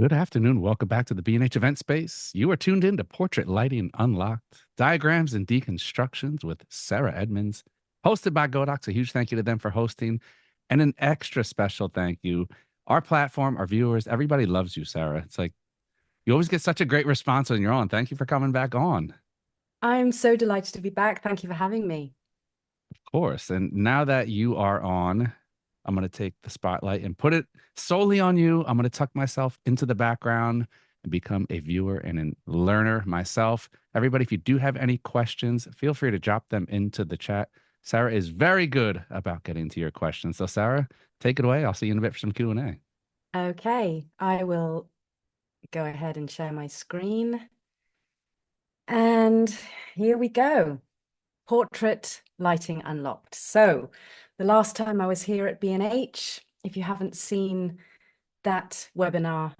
Good afternoon. Welcome back to the B&H event space. You are tuned in to Portrait Lighting Unlocked, Diagrams and Deconstructions with Sarah Edmunds, hosted by Godox. A huge thank you to them for hosting, and an extra special thank you. Our platform, our viewers, everybody loves you, Sarah. It's like you always get such a great response when you're on. Thank you for coming back on. I'm so delighted to be back. Thank you for having me. Of course. And now that you are on, I'm going to take the spotlight and put it solely on you. I'm going to tuck myself into the background and become a viewer and a learner myself. Everybody, if you do have any questions, feel free to drop them into the chat. Sarah is very good about getting to your questions. So, Sarah, take it away. I'll see you in a bit for some Q&A. Okay, I will go ahead and share my screen. And here we go. Portrait Lighting Unlocked. So the last time I was here at B&H, if you haven't seen that webinar,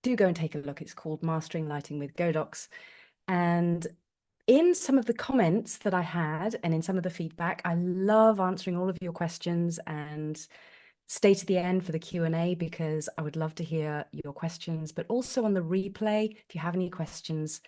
do go and take a look. It's called Mastering Lighting with Godox. And in some of the comments that I had and in some of the feedback, I love answering all of your questions, and stay to the end for the Q&A because I would love to hear your questions. But also on the replay, if you have any questions,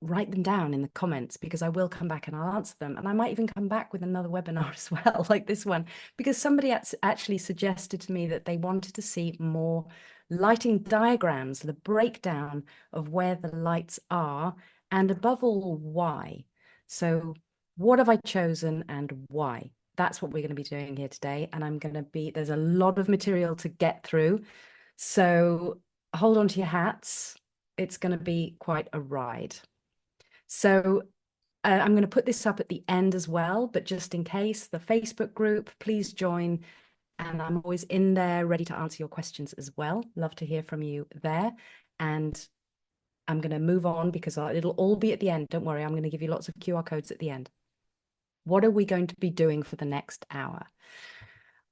write them down in the comments because I will come back and I'll answer them. And I might even come back with another webinar as well, like this one, because somebody actually suggested to me that they wanted to see more lighting diagrams, the breakdown of where the lights are, and above all, why. So what have I chosen and why? That's what we're going to be doing here today. And there's a lot of material to get through. So hold on to your hats. It's going to be quite a ride. So I'm going to put this up at the end as well, but just in case, the Facebook group, please join. And I'm always in there ready to answer your questions as well. Love to hear from you there. And I'm going to move on because it'll all be at the end. Don't worry, I'm going to give you lots of QR codes at the end. What are we going to be doing for the next hour?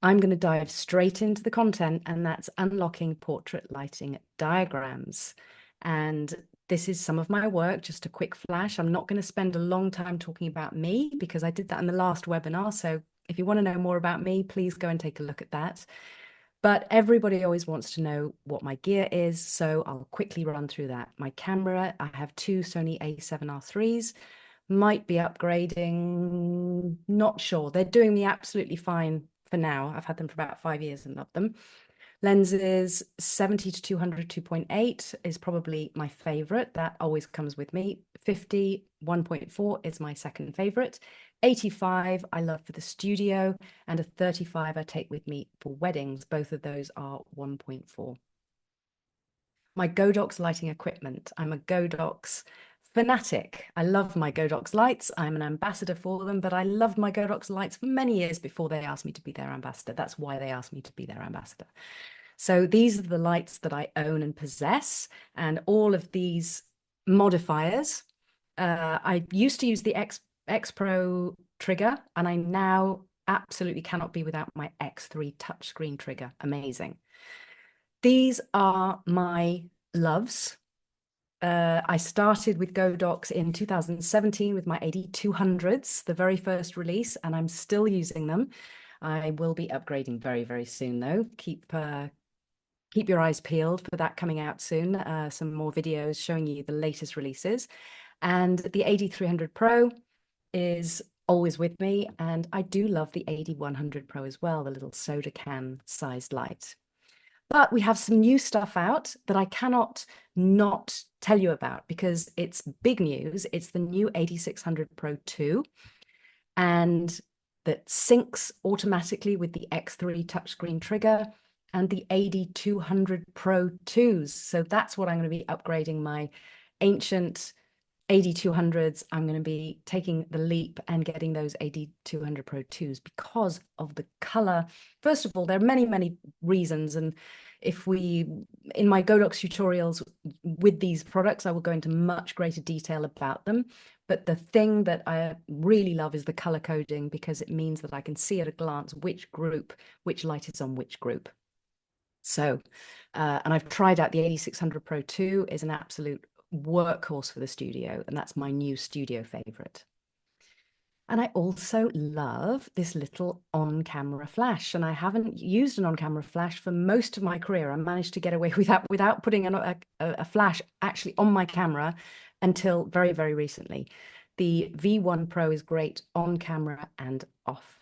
I'm going to dive straight into the content, and that's unlocking portrait lighting diagrams. And this is some of my work, just a quick flash. I'm not going to spend a long time talking about me because I did that in the last webinar. So if you want to know more about me, please go and take a look at that. But everybody always wants to know what my gear is, so I'll quickly run through that. My camera, I have two Sony a7R3s, might be upgrading, not sure. They're doing me absolutely fine for now. I've had them for about 5 years and love them. Lenses 70 to 200 2.8 is probably my favorite. That always comes with me. 50 1.4 is my second favorite. 85 I love for the studio, and a 35 I take with me for weddings. Both of those are 1.4. My Godox lighting equipment. I'm a Godox fanatic. I love my Godox lights. I'm an ambassador for them, but I loved my Godox lights for many years before they asked me to be their ambassador. That's why they asked me to be their ambassador. So these are the lights that I own and possess, and all of these modifiers. I used to use the X Pro trigger, and I now absolutely cannot be without my X3 touchscreen trigger. Amazing. These are my loves. I started with Godox in 2017 with my 8200s, the very first release, and I'm still using them. I will be upgrading very, very soon, though. Keep your eyes peeled for that coming out soon. Some more videos showing you the latest releases. And the 8300 Pro is always with me. And I do love the 8100 Pro as well, the little soda can sized light. But we have some new stuff out that I cannot not tell you about because it's big news. It's the new 8600 Pro 2, and that syncs automatically with the X3 touchscreen trigger and the 8200 Pro 2s. So that's what I'm going to be upgrading my ancient 8200s. I'm going to be taking the leap and getting those 8200 Pro 2s because of the color. First of all, there are many, many reasons. And in my Godox tutorials with these products, I will go into much greater detail about them. But the thing that I really love is the color coding, because it means that I can see at a glance which light is on which group. So, and I've tried out the 8600 Pro 2 is an absolute workhorse for the studio, and that's my new studio favorite. And I also love this little on-camera flash. And I haven't used an on-camera flash for most of my career. I managed to get away with that without putting a flash actually on my camera until very, very recently. The V1 Pro is great on camera and off.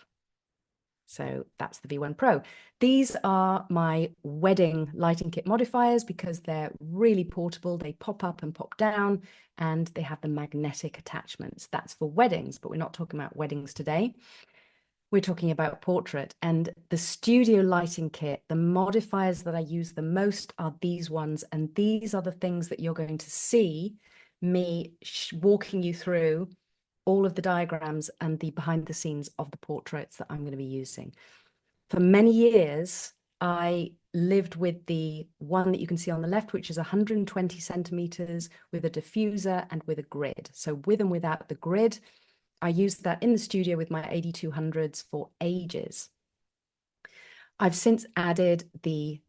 So that's the V1 Pro. These are my wedding lighting kit modifiers because they're really portable. They pop up and pop down, and they have the magnetic attachments. That's for weddings, but we're not talking about weddings today. We're talking about portrait. And the studio lighting kit, the modifiers that I use the most are these ones. And these are the things that you're going to see me walking you through all of the diagrams and the behind the scenes of the portraits that I'm going to be using. For many years, I lived with the one that you can see on the left, which is 120 centimeters with a diffuser and with a grid. So with and without the grid, I used that in the studio with my 8200s for ages. I've since added the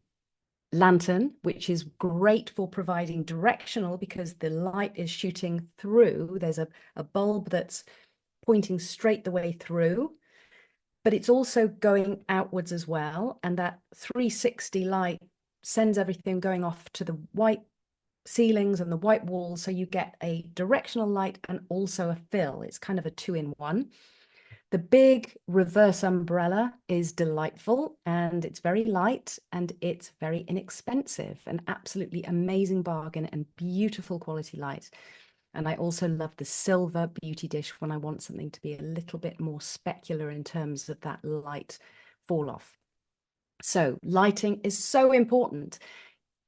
lantern, which is great for providing directional because the light is shooting through. There's a bulb that's pointing straight the way through, but it's also going outwards as well. And that 360 light sends everything going off to the white ceilings and the white walls. So you get a directional light and also a fill. It's kind of a 2-in-1. The big reverse umbrella is delightful, and it's very light and it's very inexpensive. An absolutely amazing bargain and beautiful quality light. And I also love the silver beauty dish when I want something to be a little bit more specular in terms of that light fall off. So lighting is so important.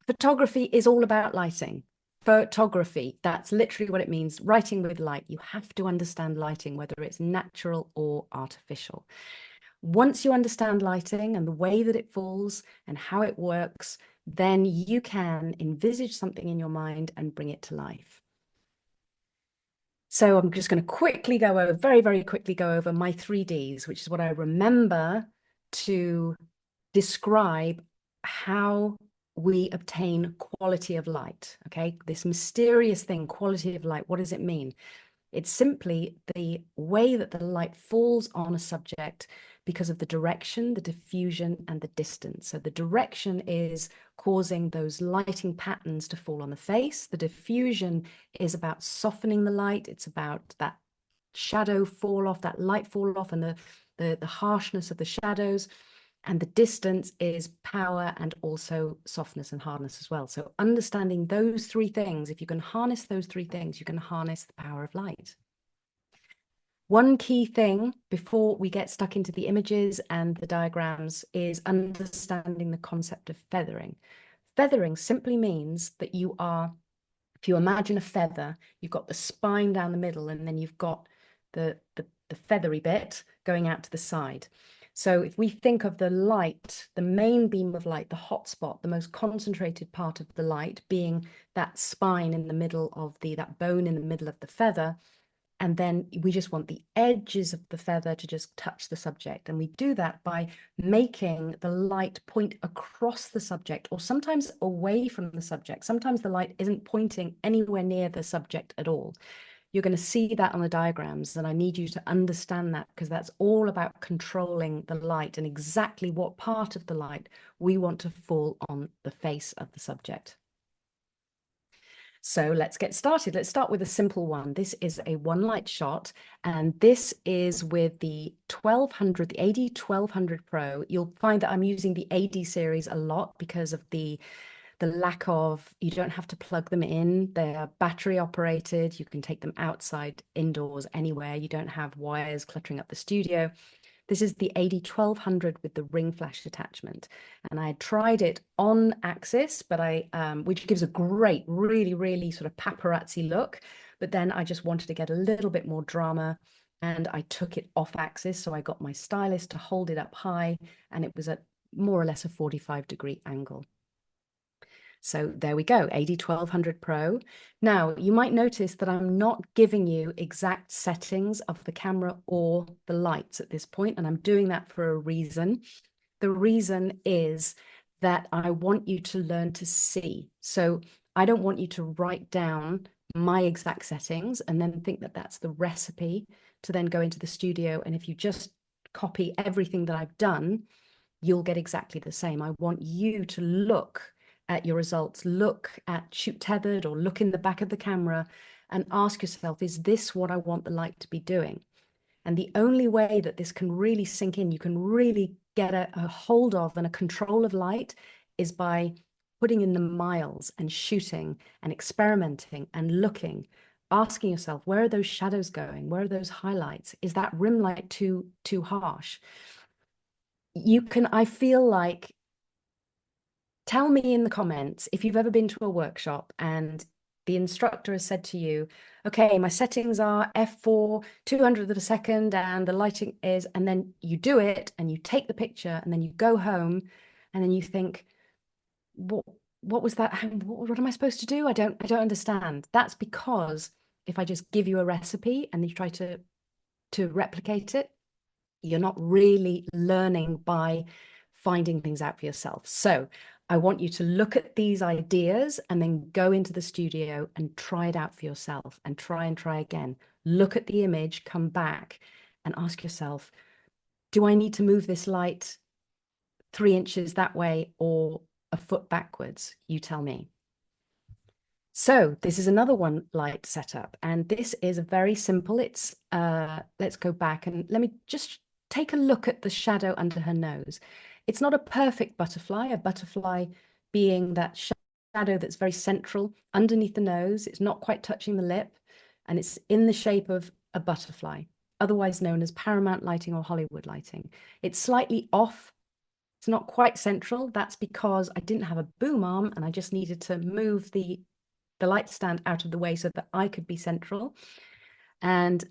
Photography is all about lighting. Photography, that's literally what it means. Writing with light. You have to understand lighting, whether it's natural or artificial. Once you understand lighting and the way that it falls and how it works, then you can envisage something in your mind and bring it to life. So I'm just going to quickly go over, very, very quickly go over my 3Ds, which is what I remember to describe how we obtain quality of light. Okay, this mysterious thing, quality of light, what does it mean? It's simply the way that the light falls on a subject because of the direction, the diffusion, and the distance. So the direction is causing those lighting patterns to fall on the face. The diffusion is about softening the light. It's about that shadow fall off, that light fall off, and the harshness of the shadows. And the distance is power and also softness and hardness as well. So understanding those three things, if you can harness those three things, you can harness the power of light. One key thing before we get stuck into the images and the diagrams is understanding the concept of feathering. Feathering simply means that you are, if you imagine a feather, you've got the spine down the middle, and then you've got the feathery bit going out to the side. So if we think of the light, the main beam of light, the hot spot, the most concentrated part of the light being that spine in the middle of that bone in the middle of the feather, and then we just want the edges of the feather to just touch the subject. And we do that by making the light point across the subject, or sometimes away from the subject. Sometimes the light isn't pointing anywhere near the subject at all. You're going to see that on the diagrams, and I need you to understand that because that's all about controlling the light and exactly what part of the light we want to fall on the face of the subject. So let's get started. Let's start with a simple one. This is a one light shot, and this is with the 1200, the AD 1200 Pro. You'll find that I'm using the AD series a lot because of the lack of, you don't have to plug them in. They're battery operated. You can take them outside, indoors, anywhere. You don't have wires cluttering up the studio. This is the AD 1200 with the ring flash attachment. And I tried it on axis, but which gives a great, really, really sort of paparazzi look. But then I just wanted to get a little bit more drama, and I took it off axis. So I got my stylist to hold it up high, and it was at more or less a 45-degree angle. So there we go, AD 1200 Pro. Now, you might notice that I'm not giving you exact settings of the camera or the lights at this point, and I'm doing that for a reason. The reason is that I want you to learn to see. So I don't want you to write down my exact settings and then think that that's the recipe to then go into the studio. And if you just copy everything that I've done, you'll get exactly the same. I want you to look at your results, look at shoot tethered or look in the back of the camera and ask yourself, is this what I want the light to be doing? And the only way that this can really sink in, you can really get a hold of and a control of light, is by putting in the miles and shooting and experimenting and looking, asking yourself, where are those shadows going? Where are those highlights? Is that rim light too harsh? I feel like, tell me in the comments if you've ever been to a workshop and the instructor has said to you, okay, my settings are f4, 200th of a second, and the lighting is, and then you do it and you take the picture and then you go home and then you think, what was that? What am I supposed to do? I don't understand. That's because if I just give you a recipe and you try to replicate it, you're not really learning by finding things out for yourself. So I want you to look at these ideas and then go into the studio and try it out for yourself and try again. Look at the image, come back and ask yourself, do I need to move this light 3 inches that way or a foot backwards? You tell me. So this is another one light setup, and this is a very simple. It's let's go back and let me just take a look at the shadow under her nose. It's not a perfect butterfly, a butterfly being that shadow that's very central underneath the nose. It's not quite touching the lip, and it's in the shape of a butterfly, otherwise known as Paramount lighting or Hollywood lighting. It's slightly off. It's not quite central. That's because I didn't have a boom arm and I just needed to move the light stand out of the way so that I could be central. And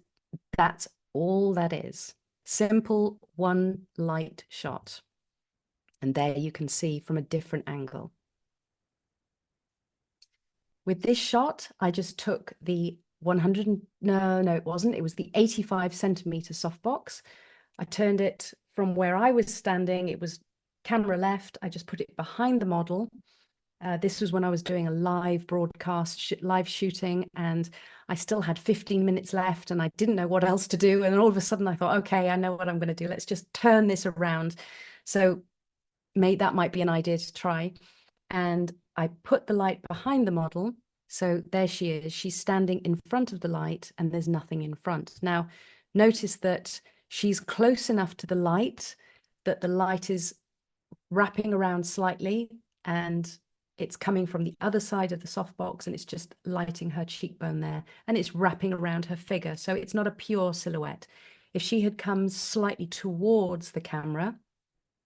that's all that is. Simple one light shot. And there you can see from a different angle. With this shot, I just took the 100, no, it wasn't. It was the 85 centimeter softbox. I turned it from where I was standing. It was camera left. I just put it behind the model. This was when I was doing a live broadcast, live shooting, and I still had 15 minutes left and I didn't know what else to do. And all of a sudden I thought, okay, I know what I'm going to do. Let's just turn this around. So that might be an idea to try. And I put the light behind the model. So there she is. She's standing in front of the light and there's nothing in front. Now, notice that she's close enough to the light that the light is wrapping around slightly and it's coming from the other side of the softbox and it's just lighting her cheekbone there and it's wrapping around her figure. So it's not a pure silhouette. If she had come slightly towards the camera,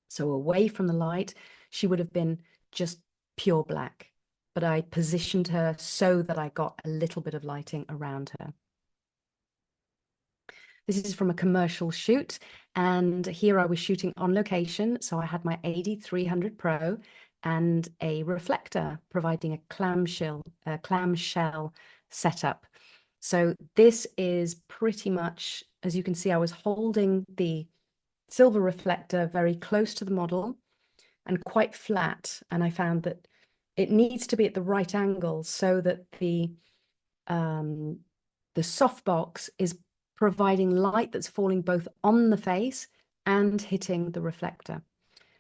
so away from the light, she would have been just pure black. But I positioned her so that I got a little bit of lighting around her. This is from a commercial shoot, and here I was shooting on location. So I had my AD 300 Pro and a reflector providing a clamshell setup. So this is pretty much, as you can see, I was holding the silver reflector very close to the model and quite flat. And I found that it needs to be at the right angle so that the softbox is providing light that's falling both on the face and hitting the reflector.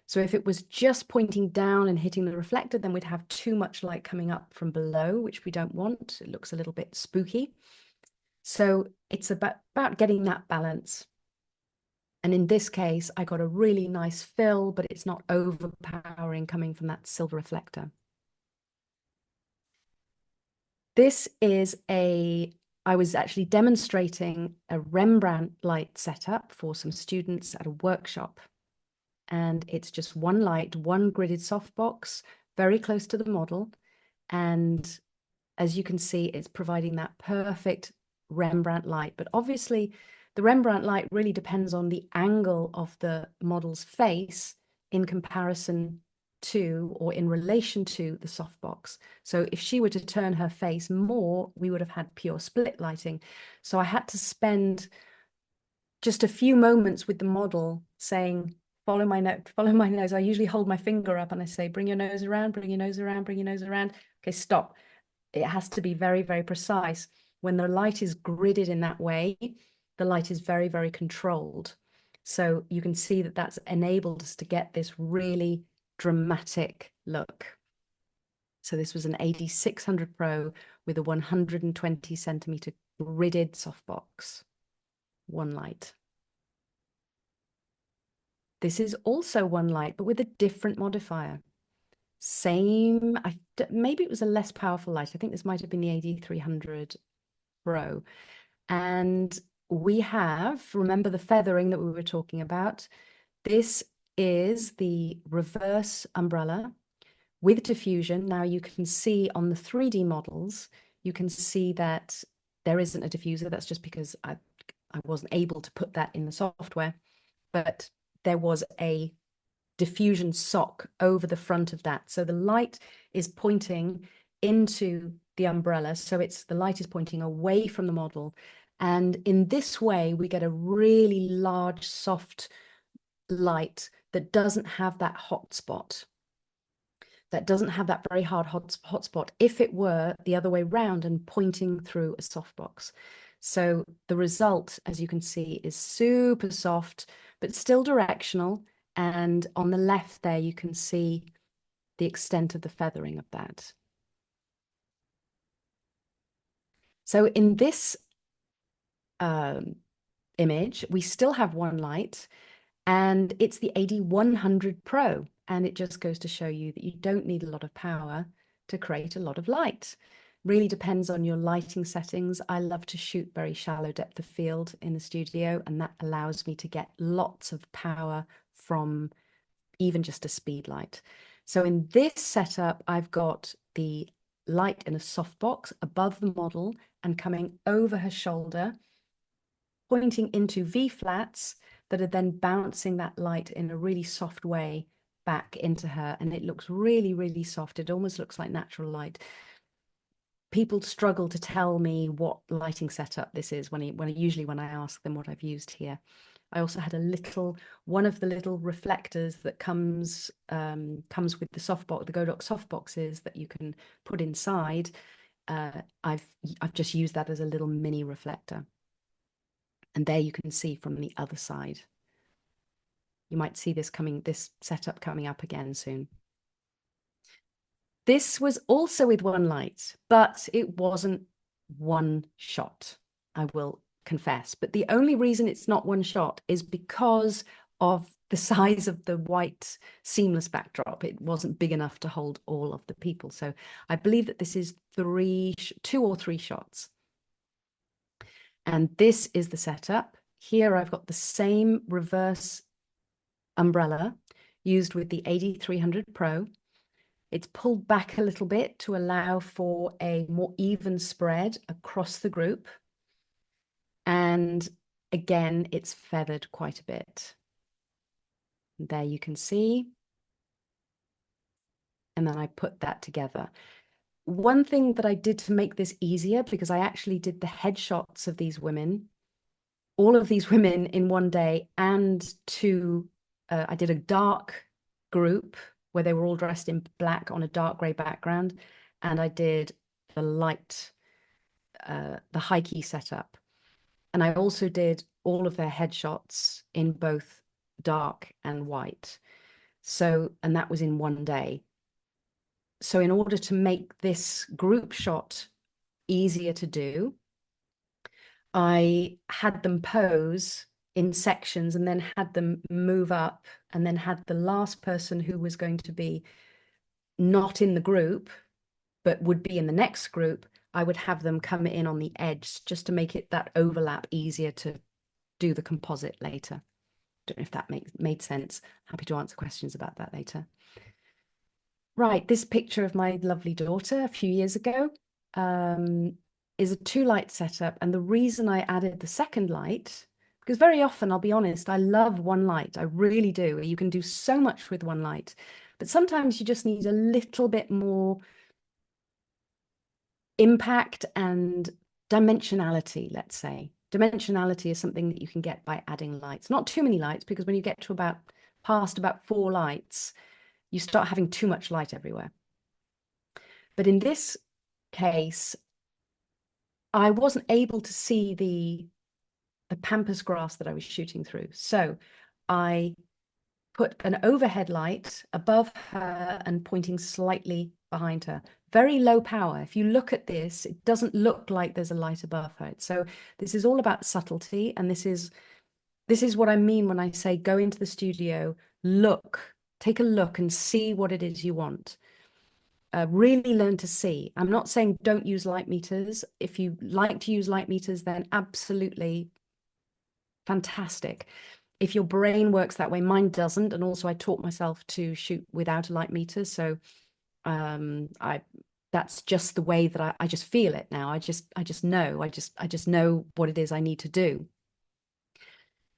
So if it was just pointing down and hitting the reflector, then we'd have too much light coming up from below, which we don't want. It looks a little bit spooky. So it's about getting that balance. And in this case, I got a really nice fill, but it's not overpowering coming from that silver reflector. This is I was actually demonstrating a Rembrandt light setup for some students at a workshop. And it's just one light, one gridded softbox, very close to the model. And as you can see, it's providing that perfect Rembrandt light. But obviously, the Rembrandt light really depends on the angle of the model's face in comparison to or in relation to the softbox. So if she were to turn her face more, we would have had pure split lighting. So I had to spend just a few moments with the model saying, follow my nose. I usually hold my finger up and I say, bring your nose around, bring your nose around, bring your nose around. Okay, stop. It has to be very, very precise. When the light is gridded in that way, the light is very, very controlled. So you can see that that's enabled us to get this really dramatic look. So this was an AD600 Pro with a 120 centimeter gridded softbox, one light. This is also one light, but with a different modifier. Same, maybe it was a less powerful light. I think this might have been the AD300 Pro. And we have, remember the feathering that we were talking about? This is the reverse umbrella with diffusion. Now you can see on the 3D models, you can see that there isn't a diffuser. That's just because I wasn't able to put that in the software, but there was a diffusion sock over the front of that. So the light is pointing into the umbrella. So the light is pointing away from the model. And in this way, we get a really large, soft light that doesn't have that hot spot. That doesn't have that very hard hot spot if it were the other way round and pointing through a softbox. So the result, as you can see, is super soft, but still directional. And on the left there, you can see the extent of the feathering of that. So in this image, we still have one light, and it's the AD100 Pro. And it just goes to show you that you don't need a lot of power to create a lot of light. Really depends on your lighting settings. I love to shoot very shallow depth of field in the studio, and that allows me to get lots of power from even just a speed light. So in this setup, I've got the light in a softbox above the model and coming over her shoulder, pointing into V flats that are then bouncing that light in a really soft way back into her. And it looks really, really soft. It almost looks like natural light. People struggle to tell me what lighting setup this is usually when I ask them what I've used here. I also had one of the little reflectors that comes with the softbox, the Godox softboxes that you can put inside. I've just used that as a little mini reflector. And there you can see from the other side. You might see this setup coming up again soon. This was also with one light, but it wasn't one shot, I will confess. But the only reason it's not one shot is because of the size of the white seamless backdrop. It wasn't big enough to hold all of the people. So I believe that this is 2 or 3 shots. And this is the setup. Here I've got the same reverse umbrella used with the AD300 Pro. It's pulled back a little bit to allow for a more even spread across the group. And again, it's feathered quite a bit. And there you can see. And then I put that together. One thing that I did to make this easier, because I actually did the headshots of these women, all of these women in one day, and I did a dark group where they were all dressed in black on a dark gray background. And I did the light, the high key setup. And I also did all of their headshots in both dark and white. So, and that was in one day. So in order to make this group shot easier to do, I had them pose in sections and then had them move up and then had the last person who was going to be not in the group, but would be in the next group, I would have them come in on the edge just to make it that overlap easier to do the composite later. Don't know if that made sense. Happy to answer questions about that later. Right, this picture of my lovely daughter a few years ago is a 2-light setup. And the reason I added the second light, because very often, I'll be honest, I love one light. I really do. You can do so much with one light. But sometimes you just need a little bit more impact and dimensionality, let's say. Dimensionality is something that you can get by adding lights. Not too many lights, because when you get to past about 4 lights, you start having too much light everywhere. But in this case, I wasn't able to see the pampas grass that I was shooting through. So I put an overhead light above her and pointing slightly behind her. Very low power. If you look at this, it doesn't look like there's a light above her. So this is all about subtlety, and this is what I mean when I say go into the studio, look, take a look and see what it is you want. Really learn to see. I'm not saying don't use light meters. If you like to use light meters, then absolutely fantastic. If your brain works that way, mine doesn't. And also I taught myself to shoot without a light meter. So I that's just the way that I just feel it now. I just know. I just know what it is I need to do.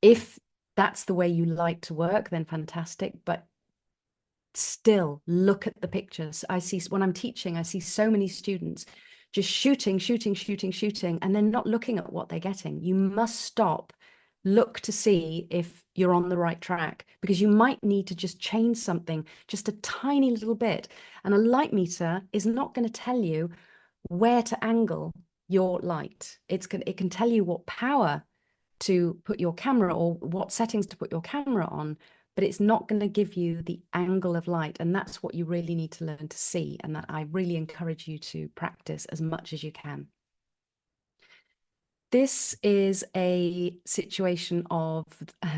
If that's the way you like to work, then fantastic. But still look at the pictures. I see when I'm teaching, I see so many students just shooting, shooting, shooting, shooting, and they're not looking at what they're getting. You must stop, look to see if you're on the right track, because you might need to just change something just a tiny little bit. And a light meter is not going to tell you where to angle your light. It can tell you what power to put your camera or what settings to put your camera on, but it's not going to give you the angle of light. And that's what you really need to learn to see. And that I really encourage you to practice as much as you can. This is a situation of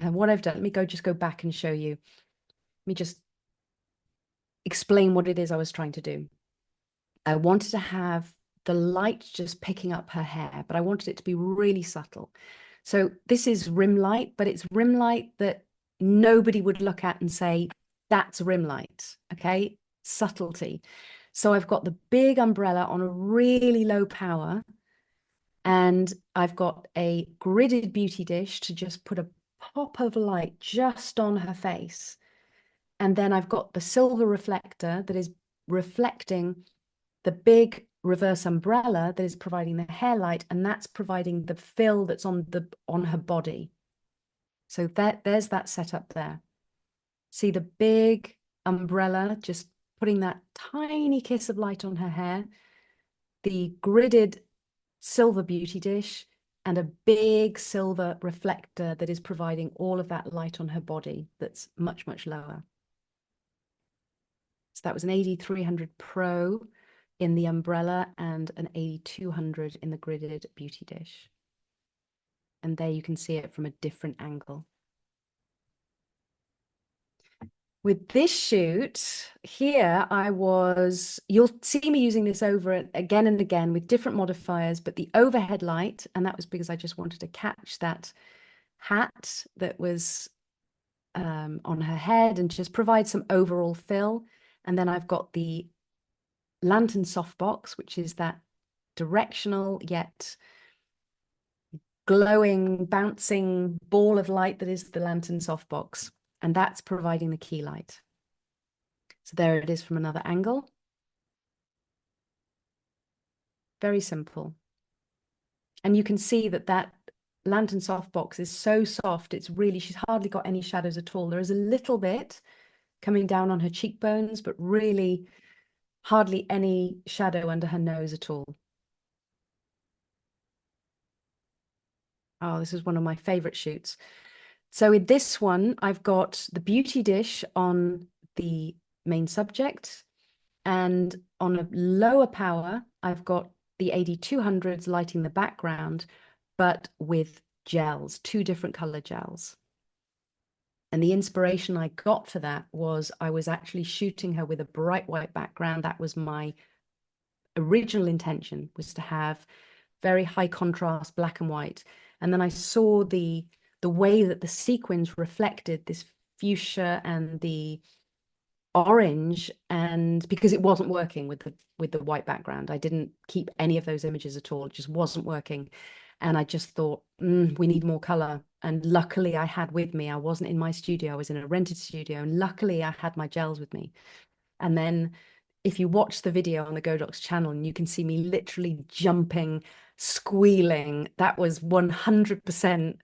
what I've done. Let me just go back and show you. Let me just explain what it is I was trying to do. I wanted to have the light just picking up her hair, but I wanted it to be really subtle. So this is rim light, but it's rim light that nobody would look at and say, that's rim light, okay? Subtlety. So I've got the big umbrella on a really low power, and I've got a gridded beauty dish to just put a pop of light just on her face. And then I've got the silver reflector that is reflecting the big reverse umbrella that is providing the hair light, and that's providing the fill that's on her body. So there's that setup there. See the big umbrella just putting that tiny kiss of light on her hair, the gridded silver beauty dish, and a big silver reflector that is providing all of that light on her body that's much, much lower. So that was an 8300 Pro in the umbrella and an 8200 in the gridded beauty dish. And there you can see it from a different angle. With this shoot here, you'll see me using this over it again and again with different modifiers, but the overhead light, and that was because I just wanted to catch that hat that was on her head and just provide some overall fill. And then I've got the lantern softbox, which is that directional yet glowing, bouncing ball of light that is the lantern softbox. And that's providing the key light. So there it is from another angle. Very simple. And you can see that lantern softbox is so soft. She's hardly got any shadows at all. There is a little bit coming down on her cheekbones, but really hardly any shadow under her nose at all. Oh, this is one of my favorite shoots. So with this one, I've got the beauty dish on the main subject, and on a lower power, I've got the 8200s lighting the background, but with gels, 2 different color gels. And the inspiration I got for that was I was actually shooting her with a bright white background. That was my original intention, was to have very high contrast black and white. And then I saw the way that the sequins reflected this fuchsia and the orange, and because it wasn't working with the white background, I didn't keep any of those images at all. It just wasn't working. And I just thought, we need more color. And luckily I had with me, I wasn't in my studio, I was in a rented studio, and luckily I had my gels with me. And then if you watch the video on the Godox channel, and you can see me literally jumping, squealing, that was 100%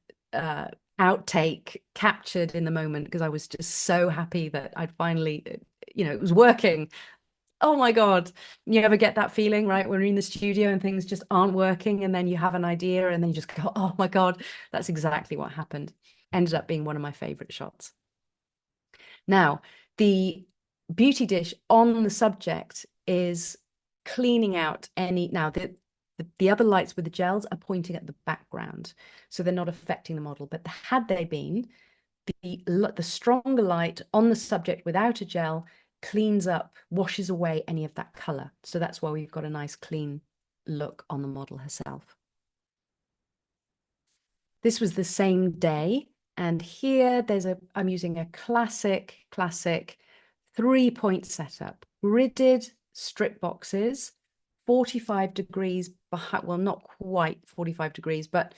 outtake captured in the moment, because I was just so happy that I'd finally, it was working. Oh my God. You ever get that feeling, right? When you're in the studio and things just aren't working, and then you have an idea and then you just go, oh my God, that's exactly what happened. Ended up being one of my favorite shots. Now, the beauty dish on the subject is cleaning out any. Now, the other lights with the gels are pointing at the background, so they're not affecting the model. But had they been, the stronger light on the subject without a gel cleans up, washes away any of that color. So that's why we've got a nice clean look on the model herself. This was the same day. And here I'm using a classic 3-point setup, gridded strip boxes, 45 degrees behind, well, not quite 45 degrees, but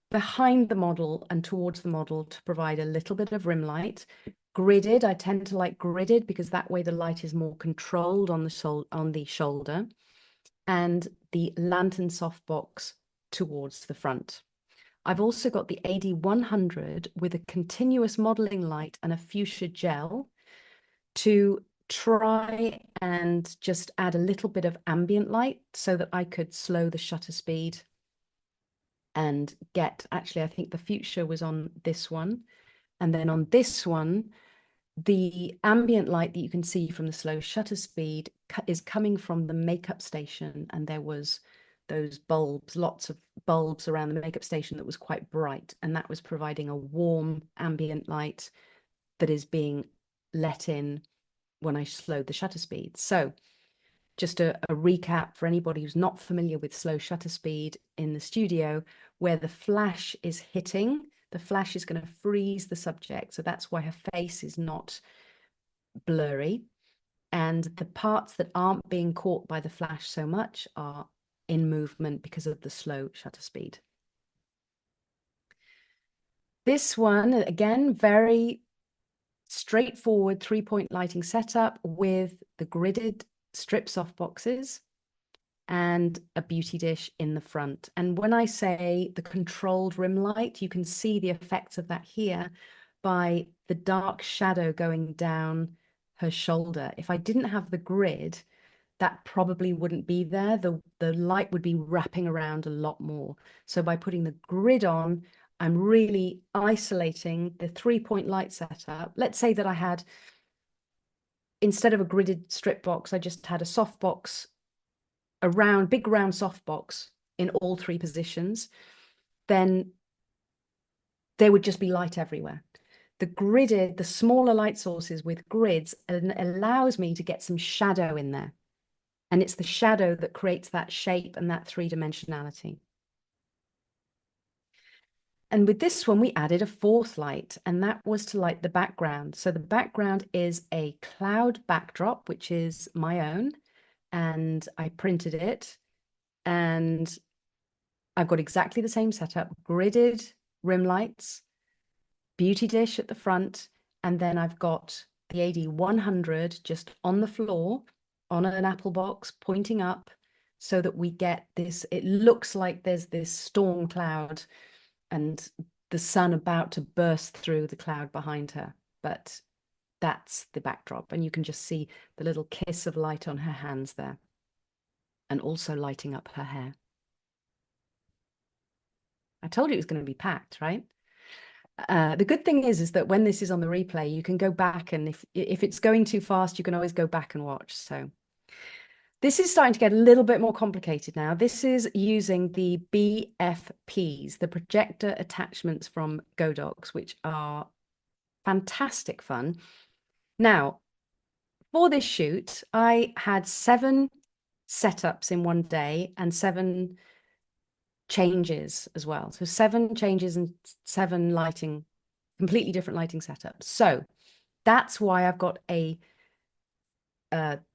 behind the model and towards the model to provide a little bit of rim light. Gridded, I tend to like gridded because that way the light is more controlled on the shoulder, and the lantern softbox towards the front. I've also got the AD100 with a continuous modeling light and a fuchsia gel to try and just add a little bit of ambient light so that I could slow the shutter speed and get, actually, I think the fuchsia was on this one. And then on this one, the ambient light that you can see from the slow shutter speed is coming from the makeup station. And there was those bulbs, lots of bulbs around the makeup station that was quite bright. And that was providing a warm ambient light that is being let in when I slowed the shutter speed. So just a recap for anybody who's not familiar with slow shutter speed in the studio, where the flash is hitting, the flash is going to freeze the subject. So that's why her face is not blurry. And the parts that aren't being caught by the flash so much are in movement because of the slow shutter speed. This one, again, very straightforward 3-point lighting setup with the gridded strip soft boxes and a beauty dish in the front. And when I say the controlled rim light, you can see the effects of that here by the dark shadow going down her shoulder. If I didn't have the grid, that probably wouldn't be there. The light would be wrapping around a lot more. So by putting the grid on, I'm really isolating the 3-point light setup. Let's say that I had, instead of a gridded strip box, I just had a soft box, a round, big round soft box in all 3 positions. Then there would just be light everywhere. The smaller light sources with grids allows me to get some shadow in there. And it's the shadow that creates that shape and that 3-dimensionality. And with this one, we added a 4th light, and that was to light the background. So the background is a cloud backdrop, which is my own, and I printed it. And I've got exactly the same setup, gridded rim lights, beauty dish at the front, and then I've got the AD100 just on the floor on an apple box pointing up so that we get this, it looks like there's this storm cloud and the sun about to burst through the cloud behind her. But that's the backdrop. And you can just see the little kiss of light on her hands there and also lighting up her hair. I told you it was going to be packed, right? The good thing is that when this is on the replay, you can go back, and if it's going too fast, you can always go back and watch. So this is starting to get a little bit more complicated now. This is using the BFPs, the projector attachments from Godox, which are fantastic fun. Now, for this shoot, I had 7 setups in one day and 7 changes as well. So 7 changes and 7 lighting, completely different lighting setups. So that's why I've got the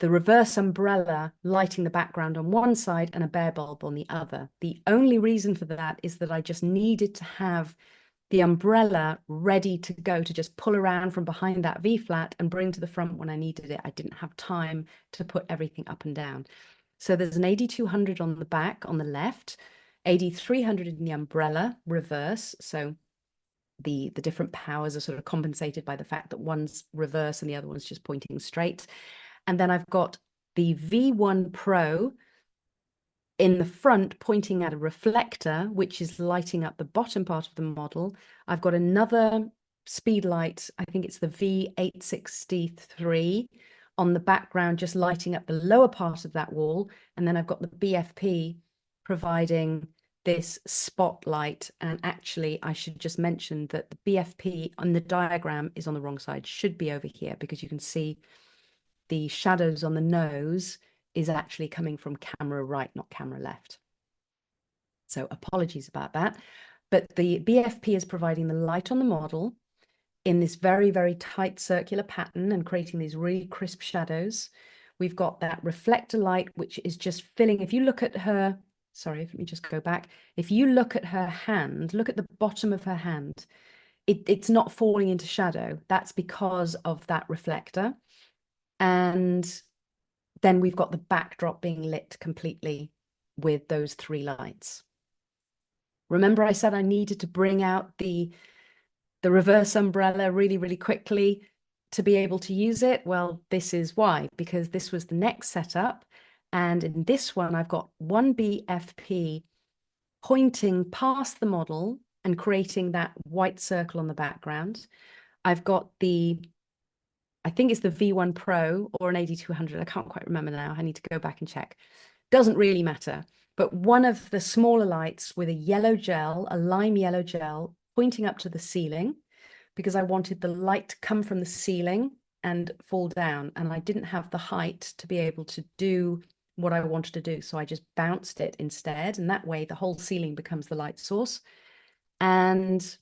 reverse umbrella lighting the background on one side and a bare bulb on the other. The only reason for that is that I just needed to have the umbrella ready to go to just pull around from behind that V flat and bring to the front when I needed it. I didn't have time to put everything up and down. So there's an AD200 on the back on the left, AD300 in the umbrella reverse. So the different powers are sort of compensated by the fact that one's reverse and the other one's just pointing straight. And then I've got the V1 Pro in the front pointing at a reflector, which is lighting up the bottom part of the model. I've got another speed light, I think it's the V863 on the background, just lighting up the lower part of that wall. And then I've got the BFP providing this spotlight. And actually, I should just mention that the BFP on the diagram is on the wrong side, should be over here, because you can see the shadows on the nose is actually coming from camera right, not camera left. So apologies about that. But the BFP is providing the light on the model in this very, very tight circular pattern and creating these really crisp shadows. We've got that reflector light, which is just filling. If you look at her, sorry, let me just go back. If you look at her hand, look at the bottom of her hand, it's not falling into shadow. That's because of that reflector. And then we've got the backdrop being lit completely with those three lights. Remember, I said I needed to bring out the reverse umbrella really, really quickly to be able to use it. Well, this is why, because this was the next setup. And in this one, I've got one BFP pointing past the model and creating that white circle on the background. I've got I think it's the V1 Pro or an 8200. I can't quite remember now. I need to go back and check. Doesn't really matter. But one of the smaller lights with a yellow gel, a lime yellow gel, pointing up to the ceiling, because I wanted the light to come from the ceiling and fall down. And I didn't have the height to be able to do what I wanted to do. So I just bounced it instead. And that way the whole ceiling becomes the light source. And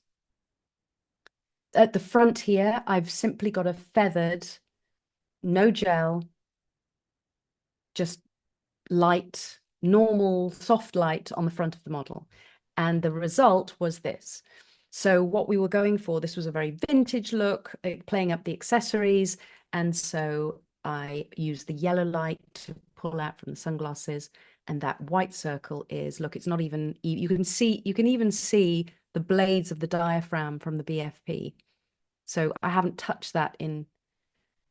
at the front here, I've simply got a feathered, no gel, just light, normal, soft light on the front of the model. And the result was this. So what we were going for, this was a very vintage look, playing up the accessories. And so I used the yellow light to pull out from the sunglasses. And that white circle is, look, it's not even, you can even see the blades of the diaphragm from the BFP. So I haven't touched that in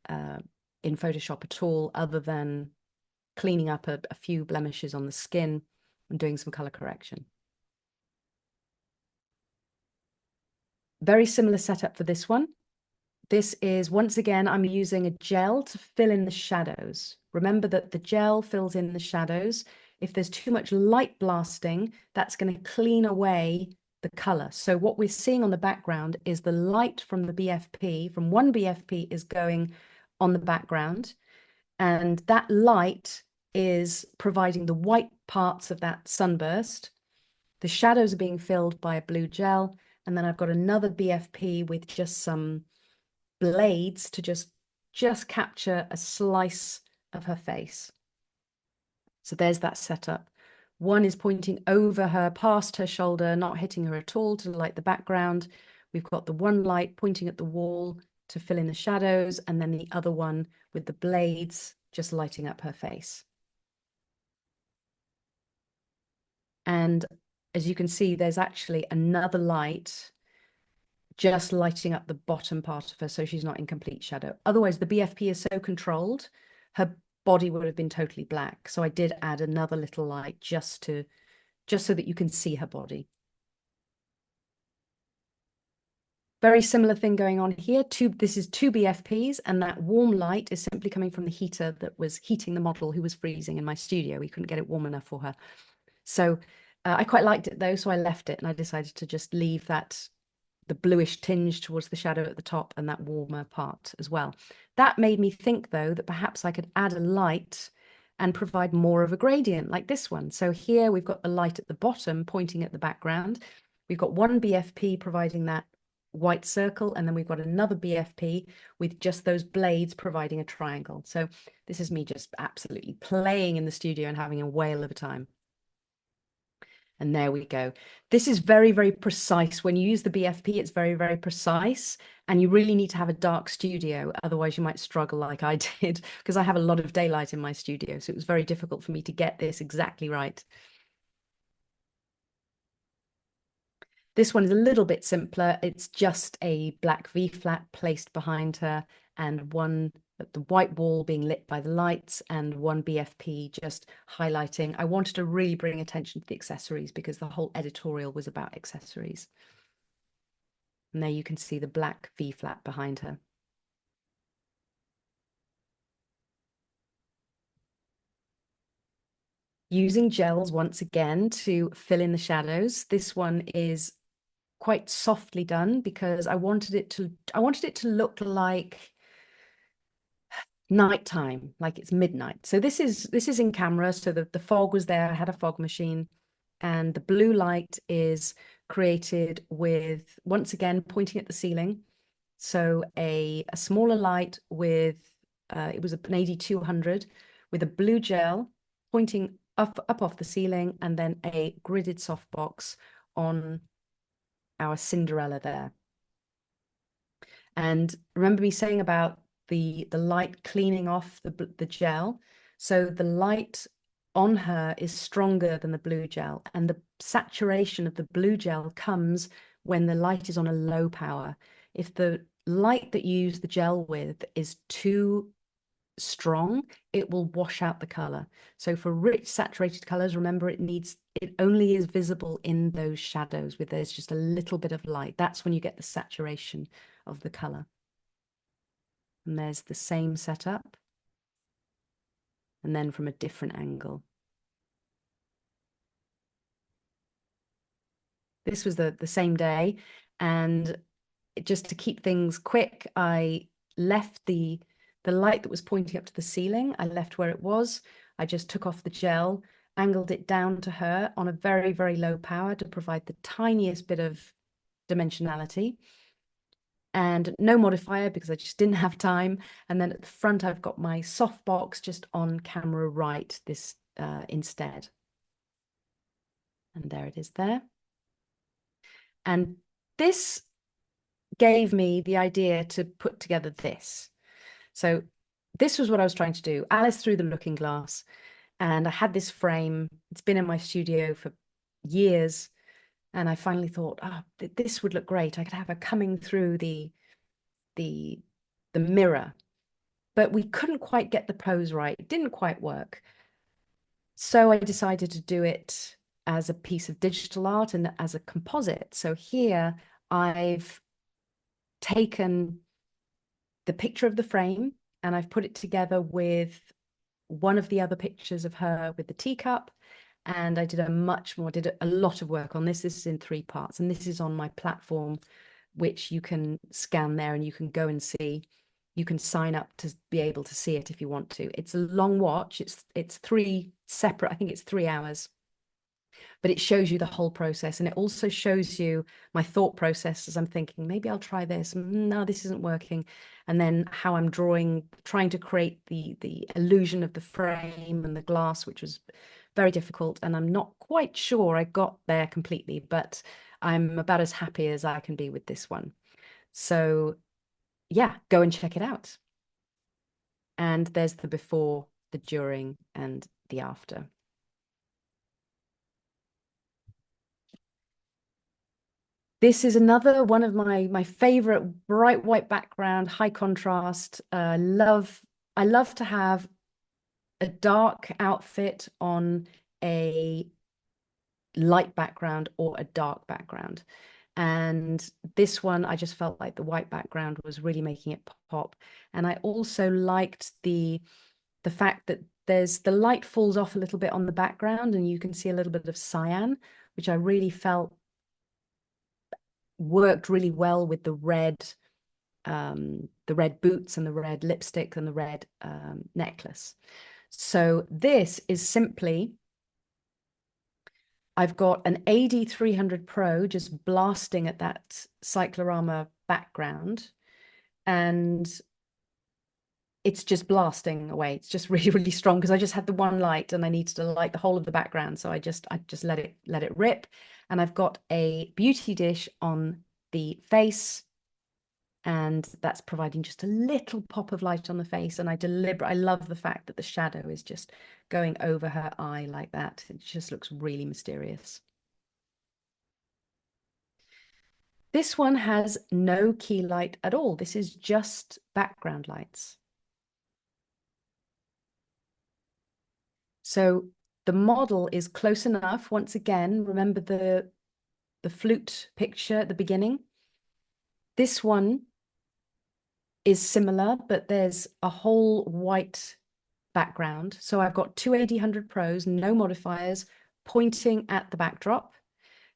Photoshop at all, other than cleaning up a few blemishes on the skin and doing some color correction. Very similar setup for this one. This is, once again, I'm using a gel to fill in the shadows. Remember that the gel fills in the shadows. If there's too much light blasting, that's going to clean away the color. So what we're seeing on the background is the light from the BFP, from one BFP, is going on the background. And that light is providing the white parts of that sunburst. The shadows are being filled by a blue gel. And then I've got another BFP with just some blades to just capture a slice of her face. So there's that setup. One is pointing over her, past her shoulder, not hitting her at all to light the background. We've got the one light pointing at the wall to fill in the shadows, and then the other one with the blades just lighting up her face. And as you can see, there's actually another light just lighting up the bottom part of her so she's not in complete shadow. Otherwise, the BFP is so controlled, her body would have been totally black. So I did add another little light just so that you can see her body. Very similar thing going on here. This is two BFPs, and that warm light is simply coming from the heater that was heating the model who was freezing in my studio. We couldn't get it warm enough for her. So I quite liked it though, so I left it, and I decided to just leave the bluish tinge towards the shadow at the top and that warmer part as well. That made me think though that perhaps I could add a light and provide more of a gradient like this one. So here we've got the light at the bottom pointing at the background. We've got one BFP providing that white circle, and then we've got another BFP with just those blades providing a triangle. So this is me just absolutely playing in the studio and having a whale of a time. And there we go. This is very, very precise. When you use the BFP, it's very, very precise. And you really need to have a dark studio. Otherwise, you might struggle like I did, because I have a lot of daylight in my studio. So it was very difficult for me to get this exactly right. This one is a little bit simpler. It's just a black V flat placed behind her and one but the white wall being lit by the lights and one BFP just highlighting. I wanted to really bring attention to the accessories because the whole editorial was about accessories. And there you can see the black V flat behind her. Using gels once again to fill in the shadows. This one is quite softly done because I wanted it to look like nighttime, like it's midnight. So this is in camera. So the fog was there. I had a fog machine, and the blue light is created with, once again, pointing at the ceiling. So a smaller light with it was an AD200 with a blue gel pointing up off the ceiling, and then a gridded softbox on our Cinderella there. And remember me saying about the light cleaning off the gel. So the light on her is stronger than the blue gel, and the saturation of the blue gel comes when the light is on a low power. If the light that you use the gel with is too strong, it will wash out the color. So for rich saturated colors, remember it only is visible in those shadows where there's just a little bit of light. That's when you get the saturation of the color. And there's the same setup, and then from a different angle. This was the same day, and just to keep things quick, I left the light that was pointing up to the ceiling. I left where it was. I just took off the gel, angled it down to her on a very, very low power to provide the tiniest bit of dimensionality. And no modifier because I just didn't have time. And then at the front, I've got my softbox just on camera right this instead. And there it is there. And this gave me the idea to put together this. So this was what I was trying to do. Alice Through the Looking Glass. And I had this frame. It's been in my studio for years. And I finally thought, oh, this would look great. I could have her coming through the mirror. But we couldn't quite get the pose right. It didn't quite work. So I decided to do it as a piece of digital art and as a composite. So here I've taken the picture of the frame and I've put it together with one of the other pictures of her with the teacup. And I did a lot of work on this. This is in 3 parts, and this is on my platform, which you can scan there and you can go and see. You can sign up to be able to see it if you want to. It's a long watch. It's 3 separate, I think it's 3 hours. But it shows you the whole process, and it also shows you my thought process as I'm thinking, maybe I'll try this. No, this isn't working. And then how I'm trying to create the illusion of the frame and the glass, which was very difficult. And I'm not quite sure I got there completely, but I'm about as happy as I can be with this one. So yeah, go and check it out. And there's the before, the during, and the after. This is another one of my favorite bright white background, high contrast. I love to have a dark outfit on a light background or a dark background. And this one, I just felt like the white background was really making it pop. And I also liked the fact that the light falls off a little bit on the background and you can see a little bit of cyan, which I really felt worked really well with the red boots and the red lipstick and the red necklace. So this is simply, I've got an AD300 Pro just blasting at that cyclorama background, and it's just blasting away. It's just really, really strong because I just had the one light and I needed to light the whole of the background. So I just let it rip. And I've got a beauty dish on the face, and that's providing just a little pop of light on the face. And I love the fact that the shadow is just going over her eye like that. It just looks really mysterious. This one has no key light at all. This is just background lights. So the model is close enough. Once again, remember the flute picture at the beginning. This one is similar, but there's a whole white background. So I've got two AD100 Pros, no modifiers, pointing at the backdrop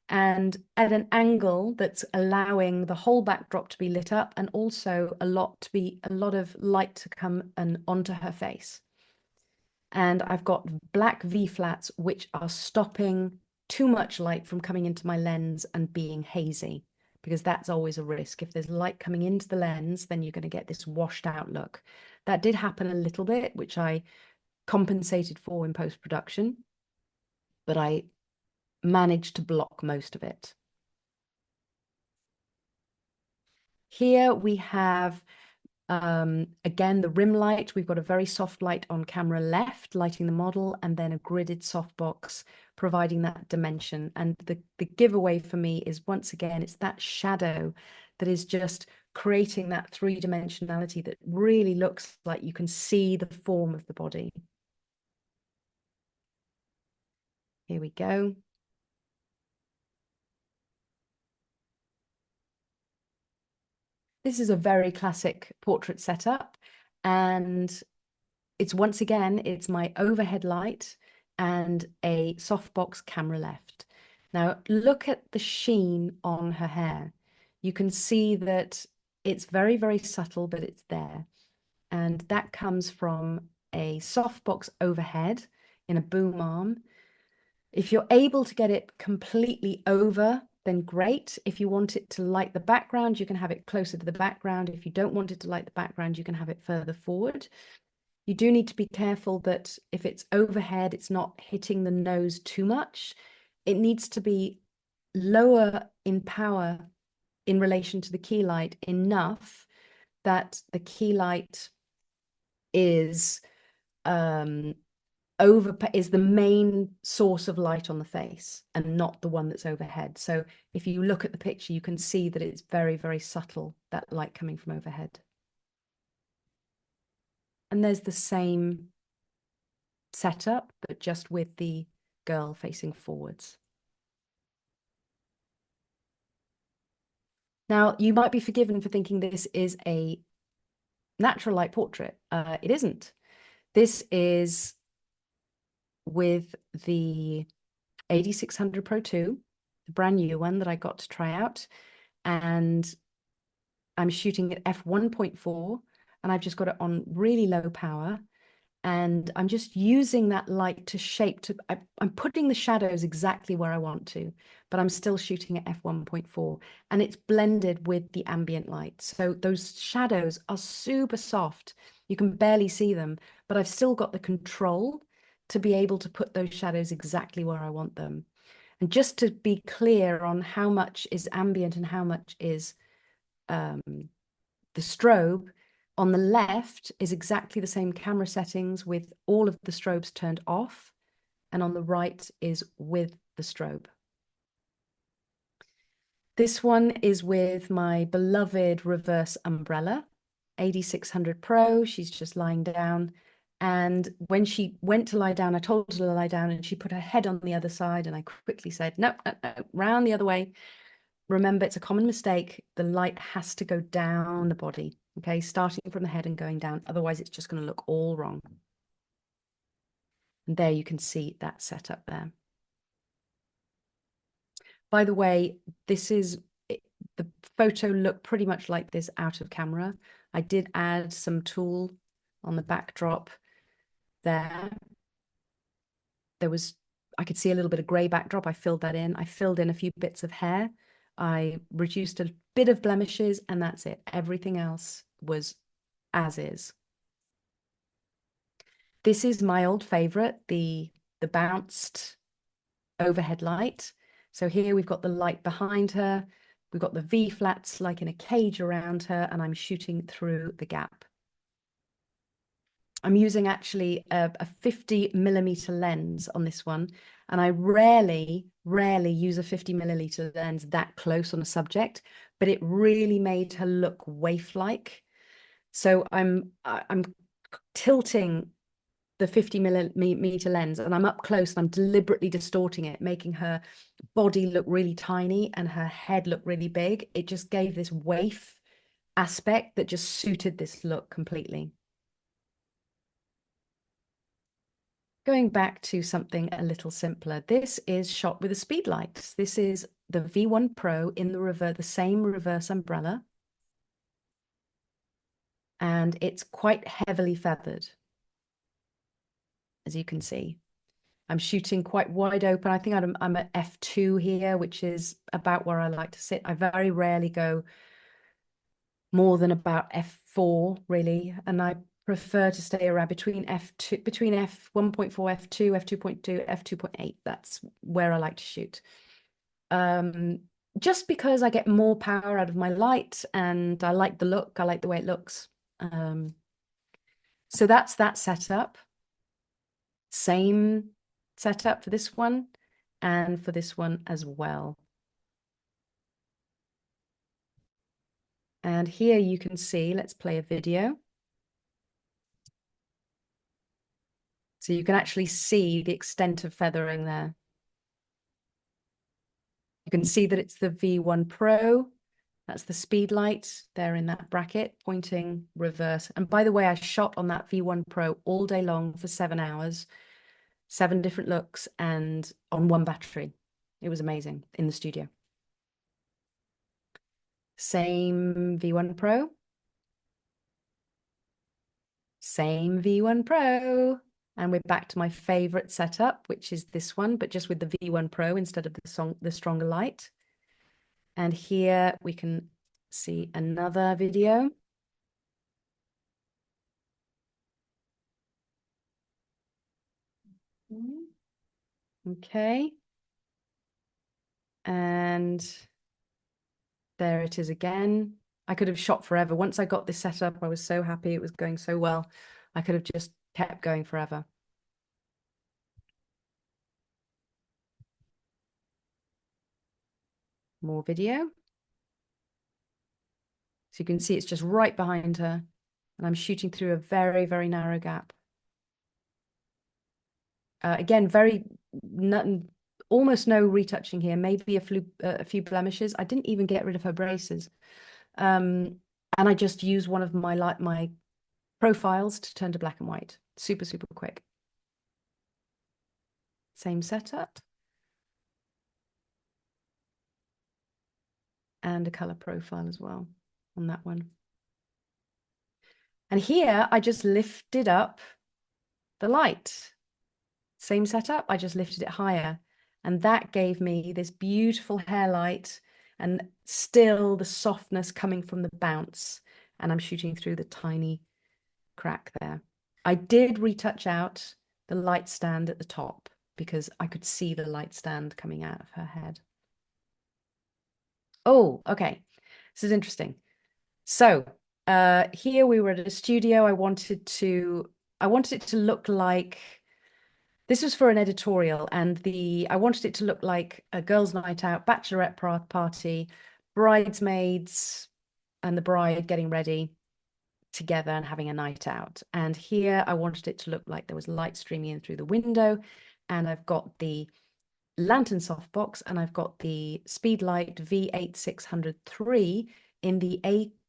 and at an angle that's allowing the whole backdrop to be lit up and also a lot of light to come and onto her face. And I've got black V-flats, which are stopping too much light from coming into my lens and being hazy, because that's always a risk. If there's light coming into the lens, then you're going to get this washed out look. That did happen a little bit, which I compensated for in post-production, but I managed to block most of it. Here we have, again, the rim light. We've got a very soft light on camera left, lighting the model, and then a gridded softbox providing that dimension. And the giveaway for me is, once again, it's that shadow that is just creating that three-dimensionality that really looks like you can see the form of the body. Here we go. This is a very classic portrait setup, and it's once again, it's my overhead light and a softbox camera left. Now look at the sheen on her hair. You can see that it's very, very subtle, but it's there. And that comes from a softbox overhead in a boom arm. If you're able to get it completely over, then great. If you want it to light the background, you can have it closer to the background. If you don't want it to light the background, you can have it further forward. You do need to be careful that if it's overhead, it's not hitting the nose too much. It needs to be lower in power in relation to the key light enough that the key light is is the main source of light on the face and not the one that's overhead. So if you look at the picture, you can see that it's very, very subtle, that light coming from overhead. And there's the same setup, but just with the girl facing forwards. Now, you might be forgiven for thinking this is a natural light portrait. It isn't. This is with the AD600 Pro 2, the brand new one that I got to try out. And I'm shooting at f1.4, and I've just got it on really low power. And I'm just using that light to shape I'm putting the shadows exactly where I want to, but I'm still shooting at f1.4, and it's blended with the ambient light. So those shadows are super soft. You can barely see them, but I've still got the control to be able to put those shadows exactly where I want them. And just to be clear on how much is ambient and how much is the strobe, on the left is exactly the same camera settings with all of the strobes turned off, and on the right is with the strobe. This one is with my beloved reverse umbrella, AD600 Pro. She's just lying down. And when she went to lie down, I told her to lie down, and she put her head on the other side, and I quickly said, no, no, no, round the other way. Remember, it's a common mistake. The light has to go down the body, okay? Starting from the head and going down. Otherwise, it's just going to look all wrong. And there you can see that setup there. By the way, the photo looked pretty much like this out of camera. I did add some tulle on the backdrop there. I could see a little bit of gray backdrop. I filled that in. I filled in a few bits of hair. I reduced a bit of blemishes, and that's it. Everything else was as is. This is my old favorite, the bounced overhead light. So here we've got the light behind her. We've got the V-flats like in a cage around her, and I'm shooting through the gap. I'm using actually a 50mm lens on this one, and I rarely use a 50mm lens that close on a subject, but it really made her look waif-like. So I'm tilting the 50mm lens, and I'm up close and I'm deliberately distorting it, making her body look really tiny and her head look really big. It just gave this waif aspect that just suited this look completely. Going back to something a little simpler, this is shot with a speed light. This is the V1 Pro in the same reverse umbrella. And it's quite heavily feathered, as you can see. I'm shooting quite wide open. I think I'm at f2 here, which is about where I like to sit. I very rarely go more than about f4, really, and I prefer to stay around between f2, between f1.4, f2, f2.2, f2.8. That's where I like to shoot. Just because I get more power out of my light, and I like the look. I like the way it looks. So that's that setup. Same setup for this one and for this one as well. And here you can see, let's play a video. So you can actually see the extent of feathering there. You can see that it's the V1 Pro. That's the speed light there in that bracket, pointing reverse. And by the way, I shot on that V1 Pro all day long for 7 hours, 7 different looks, and on one battery. It was amazing in the studio. Same V1 Pro. Same V1 Pro. And we're back to my favorite setup, which is this one, but just with the V1 Pro instead of the stronger light. And here we can see another video. Okay. And there it is again. I could have shot forever. Once I got this set up, I was so happy it was going so well. I could have just kept going forever. More video. So you can see it's just right behind her. And I'm shooting through a very, very narrow gap. Again, almost no retouching here, maybe a few blemishes. I didn't even get rid of her braces. And I just used one of my profiles to turn to black and white. Super, super quick. Same setup. And a color profile as well on that one. And here I just lifted up the light. Same setup, I just lifted it higher. And that gave me this beautiful hair light and still the softness coming from the bounce. And I'm shooting through the tiny crack there. I did retouch out the light stand at the top because I could see the light stand coming out of her head. Oh, okay. This is interesting. So here we were at a studio. I wanted it to look like, this was for an editorial, and I wanted it to look like a girls' night out, bachelorette party, bridesmaids and the bride getting ready together and having a night out. And here I wanted it to look like there was light streaming in through the window, and I've got the lantern softbox and I've got the Speedlight V8603 in the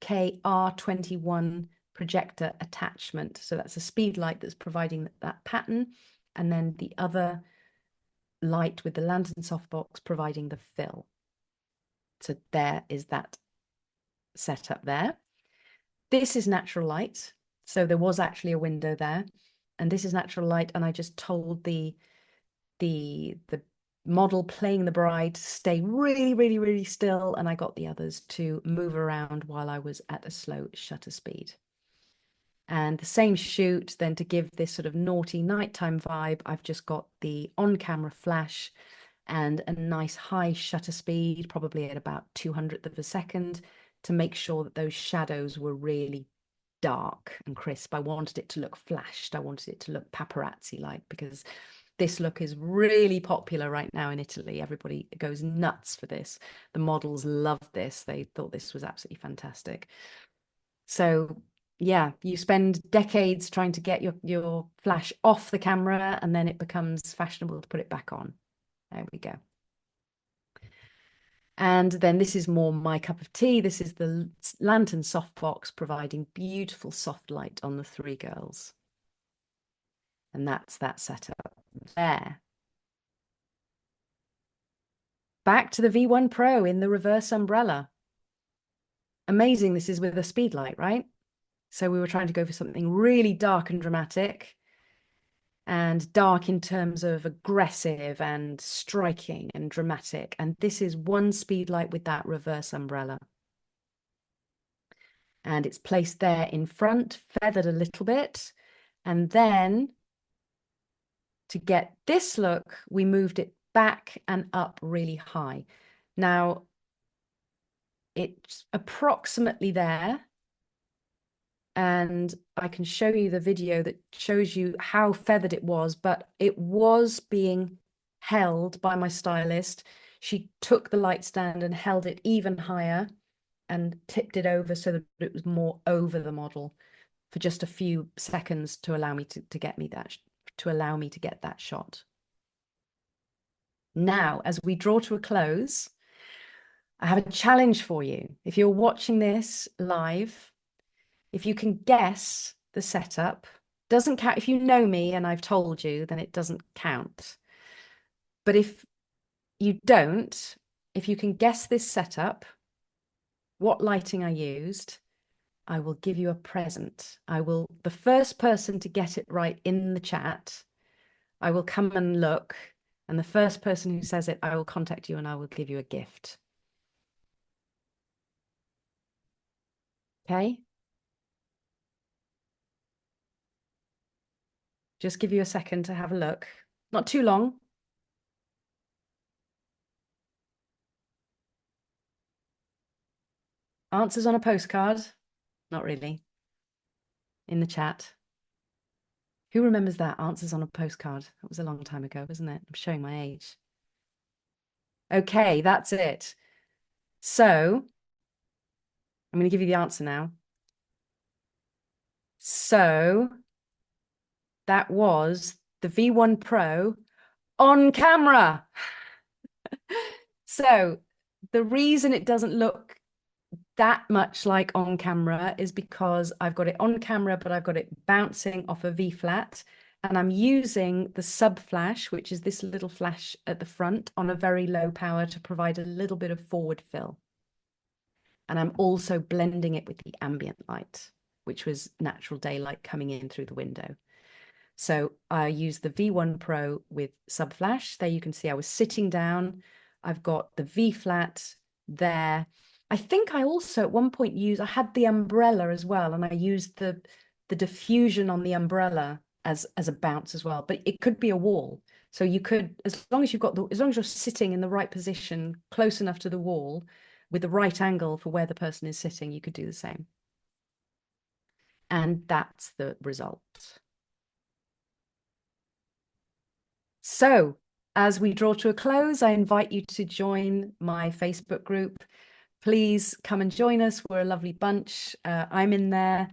AKR21 projector attachment. So that's a speed light that's providing that pattern, and then the other light with the lantern softbox providing the fill. So there is that setup there. This is natural light. So there was actually a window there, and this is natural light. And I just told the model playing the bride to stay really, really, really still, and I got the others to move around while I was at a slow shutter speed. And the same shoot, then to give this sort of naughty nighttime vibe, I've just got the on-camera flash and a nice high shutter speed, probably at about 200th of a second, to make sure that those shadows were really dark and crisp. I wanted it to look flashed. I wanted it to look paparazzi-like, because this look is really popular right now in Italy. Everybody goes nuts for this. The models loved this. They thought this was absolutely fantastic. So Yeah, you spend decades trying to get your flash off the camera, and then it becomes fashionable to put it back on. There we go. And then this is more my cup of tea. This is the lantern softbox providing beautiful soft light on the three girls. And that's that setup there. Back to the V1 Pro in the reverse umbrella. Amazing. This is with a speed light, right? So we were trying to go for something really dark and dramatic, and dark in terms of aggressive and striking and dramatic. And this is one speed light with that reverse umbrella. And it's placed there in front, feathered a little bit. And then to get this look, we moved it back and up really high. Now, it's approximately there. And I can show you the video that shows you how feathered it was, but it was being held by my stylist. She took the light stand and held it even higher and tipped it over so that it was more over the model for just a few seconds to allow me to get that shot. Now, as we draw to a close, I have a challenge for you. If you're watching this live, if you can guess the setup, doesn't count. If you know me and I've told you, then it doesn't count. But if you don't, if you can guess this setup, what lighting I used, I will give you a present. The first person to get it right in the chat, I will come and look. And the first person who says it, I will contact you and I will give you a gift. Okay? Just give you a second to have a look. Not too long. Answers on a postcard? Not really. In the chat. Who remembers that? Answers on a postcard. That was a long time ago, wasn't it? I'm showing my age. Okay, that's it. So I'm going to give you the answer now. So that was the V1 Pro on camera. So the reason it doesn't look that much like on camera is because I've got it on camera, but I've got it bouncing off a V flat. And I'm using the sub flash, which is this little flash at the front on a very low power to provide a little bit of forward fill. And I'm also blending it with the ambient light, which was natural daylight coming in through the window. So I used the V1 Pro with sub flash. There you can see I was sitting down. I've got the V flat there. I think I also at one point I had the umbrella as well, and I used the diffusion on the umbrella as a bounce as well. But it could be a wall. So you could, as long as you're sitting in the right position, close enough to the wall, with the right angle for where the person is sitting, you could do the same. And that's the result. So as we draw to a close, I invite you to join my Facebook group. Please come and join us. We're a lovely bunch. I'm in there.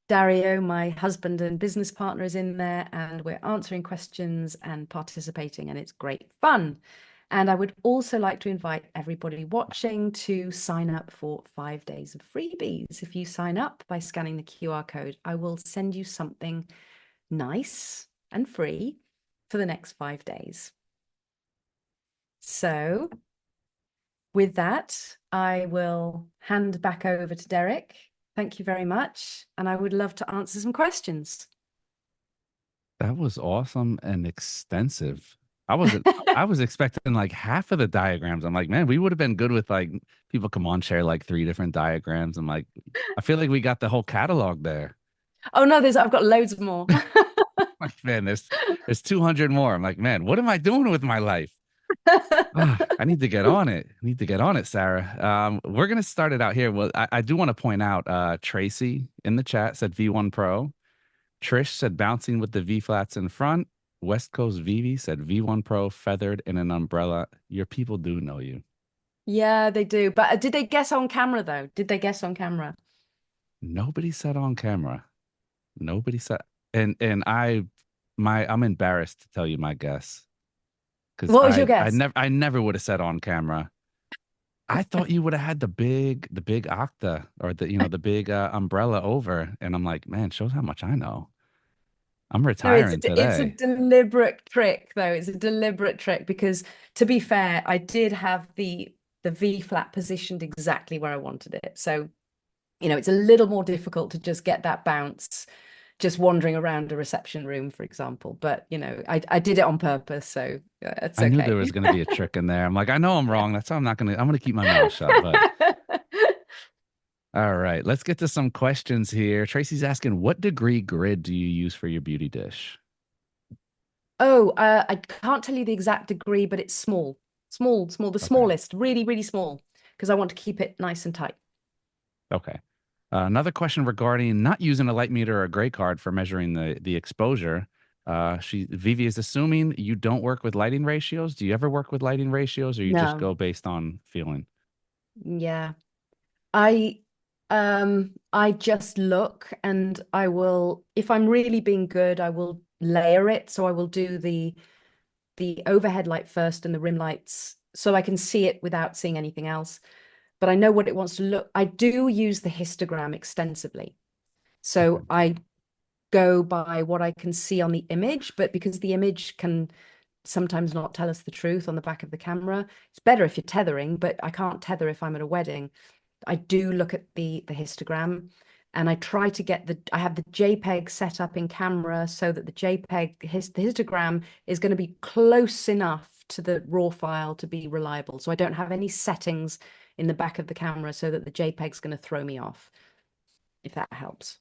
Dario, my husband and business partner, is in there, and we're answering questions and participating, and it's great fun. And I would also like to invite everybody watching to sign up for 5 days of freebies. If you sign up by scanning the QR code, I will send you something nice and free for the next 5 days. So with that, I will hand back over to Derek. Thank you very much. And I would love to answer some questions. That was awesome and extensive. I was expecting like half of the diagrams. I'm like, man, we would have been good with like people come on, share like 3 different diagrams. I'm like, I feel like we got the whole catalog there. Oh no, I've got loads more. Like, man, there's 200 more. I'm like, man, what am I doing with my life? I need to get on it. I need to get on it, Sarah. We're gonna start it out here. Well, I do want to point out Tracy in the chat said V1 Pro. Trish said bouncing with the V flats in front. West Coast Vivi said V1 Pro feathered in an umbrella. Your people do know you. Yeah, they do. But did they guess on camera though? Did they guess on camera? Nobody said on camera. Nobody said, and I'm embarrassed to tell you my guess because What was your I guess? never would have said on camera. I thought you would have had the big octa or the big umbrella over, and I'm like, man, shows how much I know. I'm No, retiring it's a today. deliberate trick though. It's a deliberate trick because to be fair, I did have the V flat positioned exactly where I wanted it. So, it's a little more difficult to just get that bounce just wandering around a reception room, for example. But, I did it on purpose, so it's I knew there okay. was going to be a trick in there. I'm like, I know I'm wrong. That's why I'm gonna keep my mouth shut. But all right, let's get to some questions here. Tracy's asking, what degree grid do you use for your beauty dish? Oh, I can't tell you the exact degree, but it's small, small, small, the Okay. smallest, really, really small, because I want to keep it nice and tight. Okay. Another question regarding not using a light meter or a gray card for measuring the exposure. Vivi is assuming you don't work with lighting ratios. Do you ever work with lighting ratios, or you just No, go based on feeling? yeah. I I just look and I will, if I'm really being good, I will layer it. So I will do the overhead light first and the rim lights so I can see it without seeing anything else. But I know what it wants to look. I do use the histogram extensively. Okay. So I go by what I can see on the image, but because the image can sometimes not tell us the truth on the back of the camera, it's better if you're tethering, but I can't tether if I'm at a wedding. I do look at the histogram and I try to get I have the JPEG set up in camera so that the the histogram is going to be close enough to the raw file to be reliable. So I don't have any settings in the back of the camera so that the JPEG is going to throw me off, if that helps.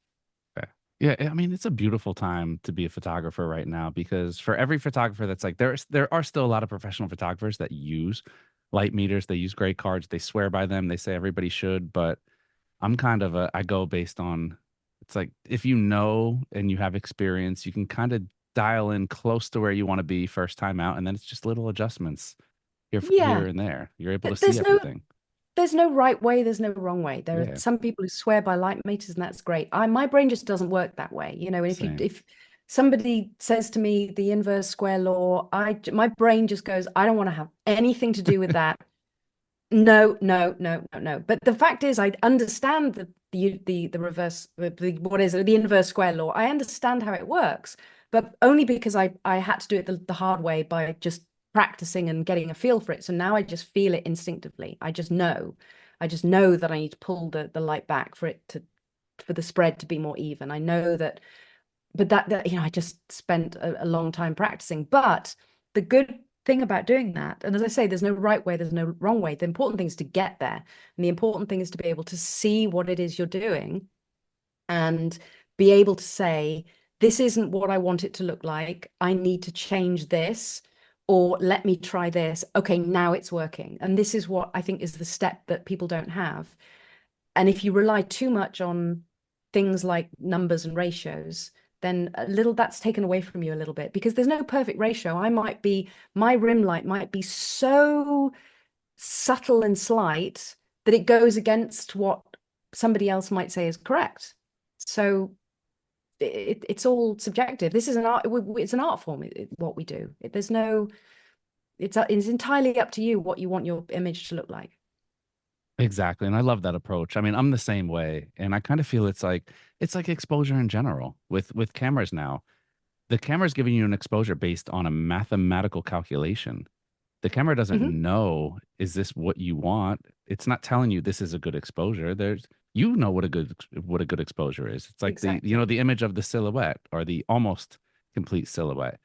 Okay. Yeah, I mean, it's a beautiful time to be a photographer right now because for every photographer that's like there are still a lot of professional photographers that use light meters, they use gray cards, they swear by them, they say everybody should, but I'm kind of I go based on it's like if you know and you have experience, you can kind of dial in close to where you want to be first time out, and then it's just little adjustments Yeah, here and there. You're able to see there's no everything. there's no right way, there's no wrong way. There are Yeah, some people who swear by light meters, and that's great. My brain just doesn't work that way. And same. if somebody says to me the inverse square law, my brain just goes, I don't want to have anything to do with that. No, no, no, no, no. But the fact is, I understand the reverse, what is it, the inverse square law. I understand how it works, but only because I had to do it the hard way by just practicing and getting a feel for it. So now I just feel it instinctively. I just know that I need to pull the light back for the spread to be more even. I know that, but I just spent a long time practicing. But the good thing about doing that, and as I say, there's no right way, there's no wrong way. The important thing is to get there. And the important thing is to be able to see what it is you're doing and be able to say, this isn't what I want it to look like. I need to change this, or let me try this. Okay, now it's working. And this is what I think is the step that people don't have. And if you rely too much on things like numbers and ratios, then a little that's taken away from you a little bit because there's no perfect ratio. My rim light might be so subtle and slight that it goes against what somebody else might say is correct. So it's all subjective. This is an art. It's an art form. What we do. There's no. It's entirely up to you what you want your image to look like. Exactly. And I love that approach. I mean, I'm the same way. And I kind of feel it's like exposure in general with cameras now. The camera's giving you an exposure based on a mathematical calculation. The camera doesn't Mhm. know, is this what you want? It's not telling you this is a good exposure. You know what a good exposure is. It's like Exactly. the image of the silhouette or the almost complete silhouette.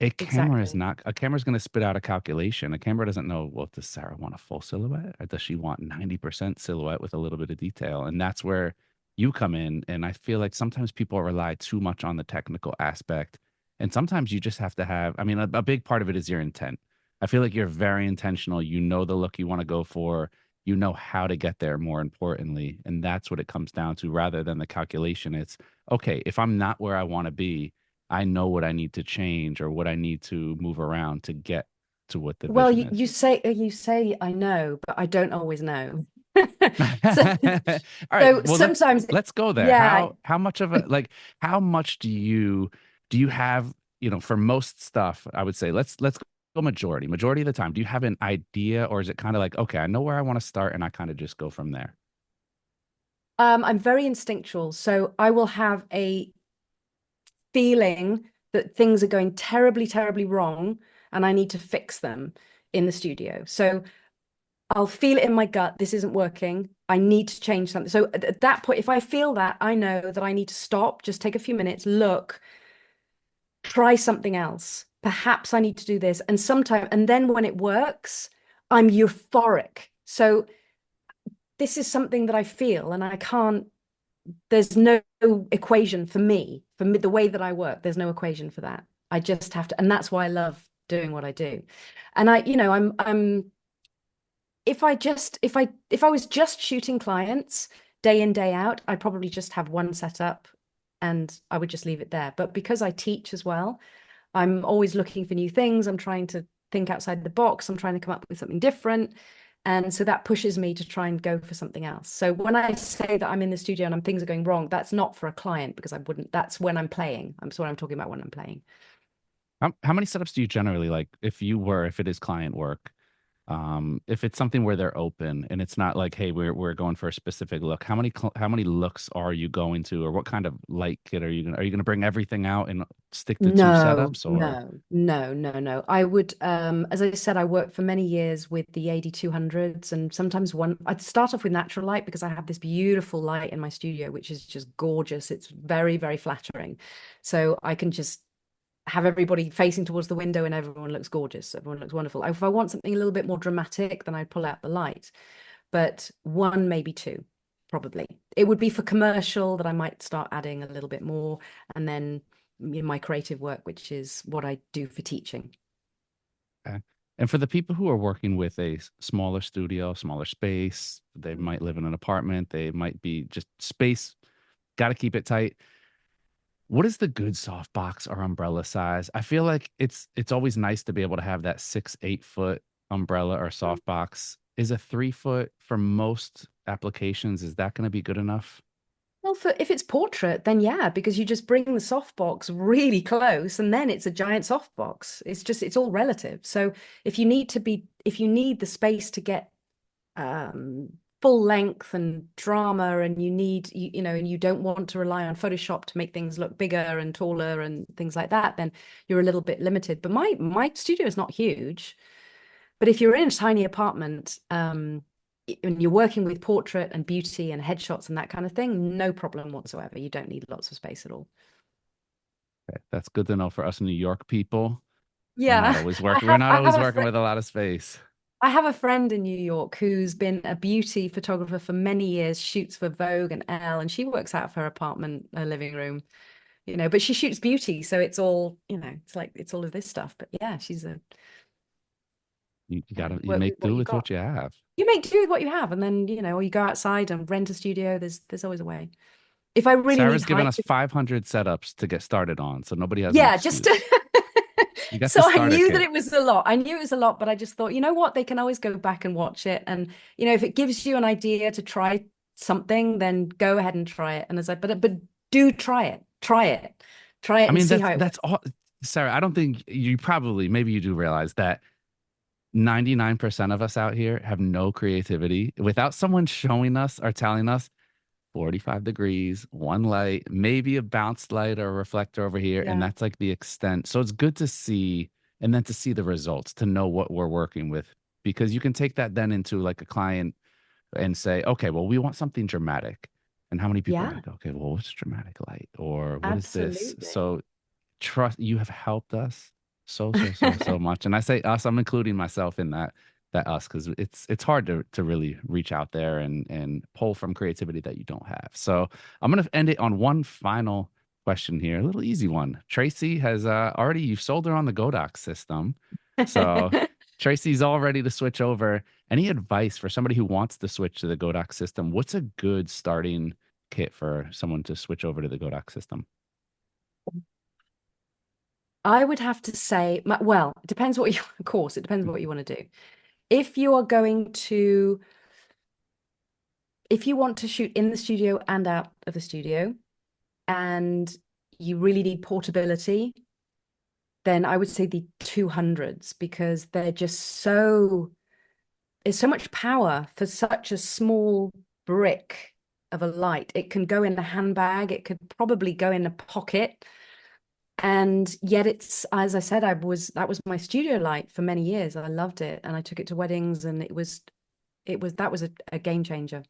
Exactly. A camera's going to spit out a calculation. A camera doesn't know, well, does Sarah want a full silhouette or does she want 90% silhouette with a little bit of detail? And that's where you come in. And I feel like sometimes people rely too much on the technical aspect. And sometimes you just have to have, I mean, a big part of it is your intent. I feel like you're very intentional. You know the look you want to go for. You know how to get there, more importantly. And that's what it comes down to rather than the calculation. It's okay, if I'm not where I want to be, I know what I need to change or what I need to move around to get to what the Well, vision is. you say I know, but I don't always know. So, All right. so Well, sometimes, let's go there. yeah, How much of a like how much do you have, for most stuff, I would say let's go majority of the time. Do you have an idea, or is it kind of like, okay, I know where I want to start and I kind of just go from there? I'm very instinctual. So I will have a feeling that things are going terribly, terribly wrong and I need to fix them in the studio. So I'll feel it in my gut. This isn't working. I need to change something. So at that point, if I feel that, I know that I need to stop, just take a few minutes, look, try something else. Perhaps I need to do this. And then when it works, I'm euphoric. So this is something that I feel and I can't, there's no equation for me, the way that I work, there's no equation for that. I just have to, and that's why I love doing what I do. And I'm if I was just shooting clients day in, day out, I'd probably just have one setup and I would just leave it there. But because I teach as well, I'm always looking for new things. I'm trying to think outside the box. I'm trying to come up with something different. And so that pushes me to try and go for something else. So when I say that I'm in the studio and things are going wrong, that's not for a client because I wouldn't, that's when I'm playing. I'm what I'm talking about when I'm playing. How many setups do you generally like if it is client work? If it's something where they're open and it's not like, hey, we're going for a specific look, how many looks are you going to, or what kind of light kit are you gonna bring everything out and stick to two No, setups, or no, no, no, no. I would, as I said, I worked for many years with the AD 200s, and sometimes I'd start off with natural light because I have this beautiful light in my studio, which is just gorgeous. It's very, very flattering. So I can just have everybody facing towards the window and everyone looks gorgeous. Everyone looks wonderful. If I want something a little bit more dramatic, then I'd pull out the light. But one, maybe two, probably. It would be for commercial that I might start adding a little bit more. And then my creative work, which is what I do for teaching. okay. And for the people who are working with a smaller studio, smaller space, they might live in an apartment, they might be just space, got to keep it tight. What is the good softbox or umbrella size? I feel like it's always nice to be able to have that 6, 8 foot umbrella or softbox. Is a 3 foot for most applications? Is that going to be good enough? Well, if it's portrait, then yeah, because you just bring the softbox really close and then it's a giant softbox. It's all relative. So if you need the space to get full length and drama and and you don't want to rely on Photoshop to make things look bigger and taller and things like that, then you're a little bit limited. But my studio is not huge. But if you're in a tiny apartment, and you're working with portrait and beauty and headshots and that kind of thing, no problem whatsoever. You don't need lots of space at all. Okay, that's good to know for us New York people. Yeah, We're not I always have a working friend. with a lot of space. I have a friend in New York who's been a beauty photographer for many years, shoots for Vogue and Elle, and she works out of her apartment, her living room, but she shoots beauty. So it's all, it's like, it's all of this stuff. But yeah, You work with make what do you with got. what you have. You make do with what you have. And then, or you go outside and rent a studio. There's always a way. If I really need Sarah's given height, us 500 setups to get started on, so nobody has an yeah, just excuse. You got so the I starter knew that kit. it was a lot. I knew it was a lot, but I just thought, you know what? They can always go back and watch it. And if it gives you an idea to try something, then go ahead and try it. And as I but do try it. Try it I and mean, see how it that's works. all. Sarah, I don't think you probably, maybe you do realize that 99% of us out here have no creativity without someone showing us or telling us 45 degrees, one light, maybe a bounced light or a reflector over here. And Yeah. that's like the extent. So it's good to see, and then to see the results, to know what we're working with, because you can take that then into like a client and say, okay, well, we want something dramatic. And how many people are Yeah, like, okay, well, what's dramatic light? Or what is this? absolutely. So trust, you have helped us so much. And I say us, I'm including myself in that us, because it's hard to really reach out there and pull from creativity that you don't have. So I'm gonna end it on one final question here, a little easy one. Tracy has already, you've sold her on the Godox system. So Tracy's all ready to switch over. Any advice for somebody who wants to switch to the Godox system? What's a good starting kit for someone to switch over to the Godox system? I would have to say, well, it depends of course, it depends what you want to do. If you are going to if you want to shoot in the studio and out of the studio, and you really need portability, then I would say the 200s, because they're just so, it's so much power for such a small brick of a light. It can go in a handbag, it could probably go in a pocket. And yet it's, as I said, that was my studio light for many years. I loved it and I took it to weddings, and that was a game changer.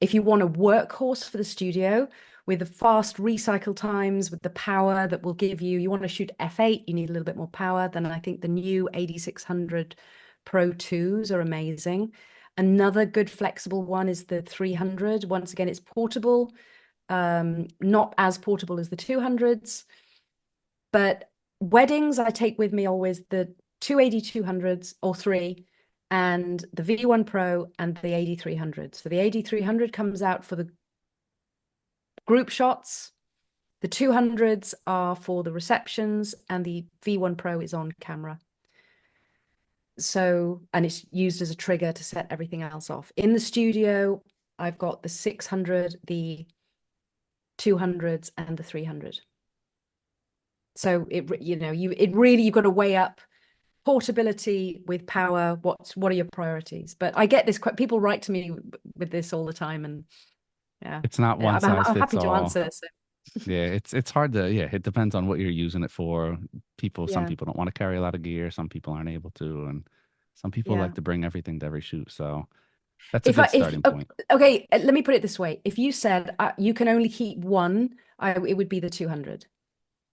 If you want a workhorse for the studio with the fast recycle times, with the power that will give you, you want to shoot f8, you need a little bit more power, then I think the new 8600 Pro 2s are amazing. Another good flexible one is the 300. Once again, it's portable, not as portable as the 200s, but weddings, I take with me always the two 8200s or three, and the V1 Pro and the 8300. So the 8300 comes out for the group shots. The 200s are for the receptions, and the V1 Pro is on camera. So, and it's used as a trigger to set everything else off. In the studio, I've got the 600, the 200s, and the 300. So you've got to weigh up portability with power. What are your priorities? But I get this, people write to me with this all the time, and yeah, It's not one size I'm fits happy to all. answer. So Yeah, it's hard to, yeah, it depends on what you're using it for. Some yeah, people don't want to carry a lot of gear, some people aren't able to, and some people yeah. like to bring everything to every shoot. So that's a If good I if starting point. okay, let me put it this way: if you said you can only keep one, it would be the 200.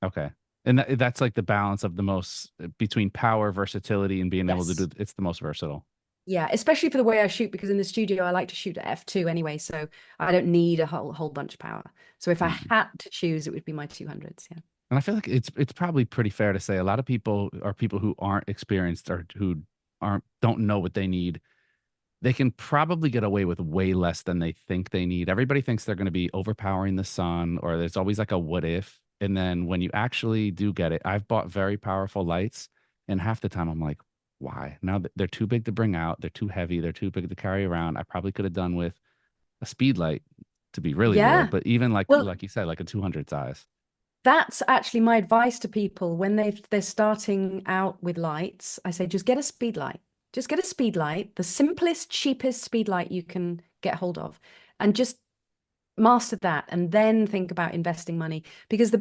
Okay. And that's like the balance of the most between power, versatility, and being able to do Yes. it's the most versatile. Yeah, especially for the way I shoot, because in the studio I like to shoot at f2 anyway, so I don't need a whole bunch of power. So if I Mhm. had to choose, it would be my 200s. Yeah. And I feel like it's probably pretty fair to say a lot of people are people who aren't experienced or who aren't don't know what they need. They can probably get away with way less than they think they need. Everybody thinks they're going to be overpowering the sun, or there's always like a what if. And then when you actually do get it, I've bought very powerful lights, and half the time I'm like, why? Now they're too big to bring out, they're too heavy, they're too big to carry around. I probably could have done with a speed light to be really real, Yeah. but even Well, like you said, like a 200 size. that's actually my advice to people when they're starting out with lights. I say just get a speed light. Just get a speed light, the simplest, cheapest speed light you can get hold of, and just master that, and then think about investing money. Because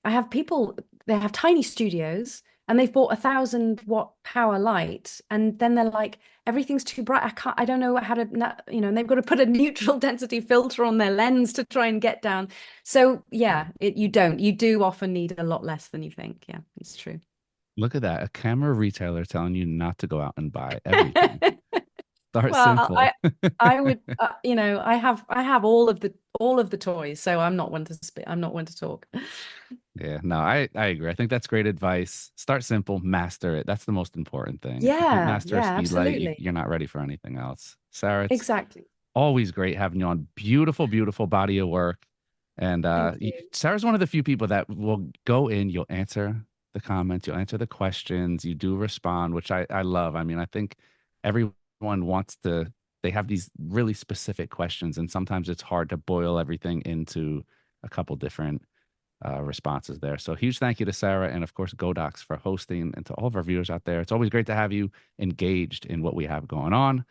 I have people, they have tiny studios and they've bought 1,000 watt power light, and then they're like, everything's too bright. I don't know how to, and they've got to put a neutral density filter on their lens to try and get down. So yeah, you do often need a lot less than you think. Yeah, it's true. Look at that. A camera retailer telling you not to go out and buy everything. Start Well, simple. I would, I have all of the toys, so I'm not one to speak. I'm not one to talk. Yeah, no, I agree. I think that's great advice. Start simple, master it. That's the most important thing. If you can't Yeah, master a yeah, speed light, absolutely. you're not ready for anything else. Sarah, it's Exactly. always great having you on. Beautiful, beautiful body of work. And Thank you. Sarah's one of the few people that will go in, you'll answer the comments, you'll answer the questions, you do respond, which I love. I mean, I think everyone wants to, they have these really specific questions, and sometimes it's hard to boil everything into a couple different responses there. So huge thank you to Sarah and of course Godox for hosting, and to all of our viewers out there. It's always great to have you engaged in what we have going on.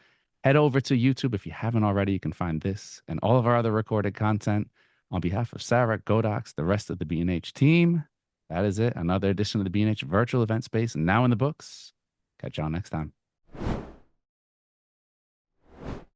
Head over to YouTube if you haven't already. You can find this and all of our other recorded content. On behalf of Sarah, Godox, the rest of the B&H team, that is it. Another edition of the B&H virtual event space now in the books. Catch y'all next time.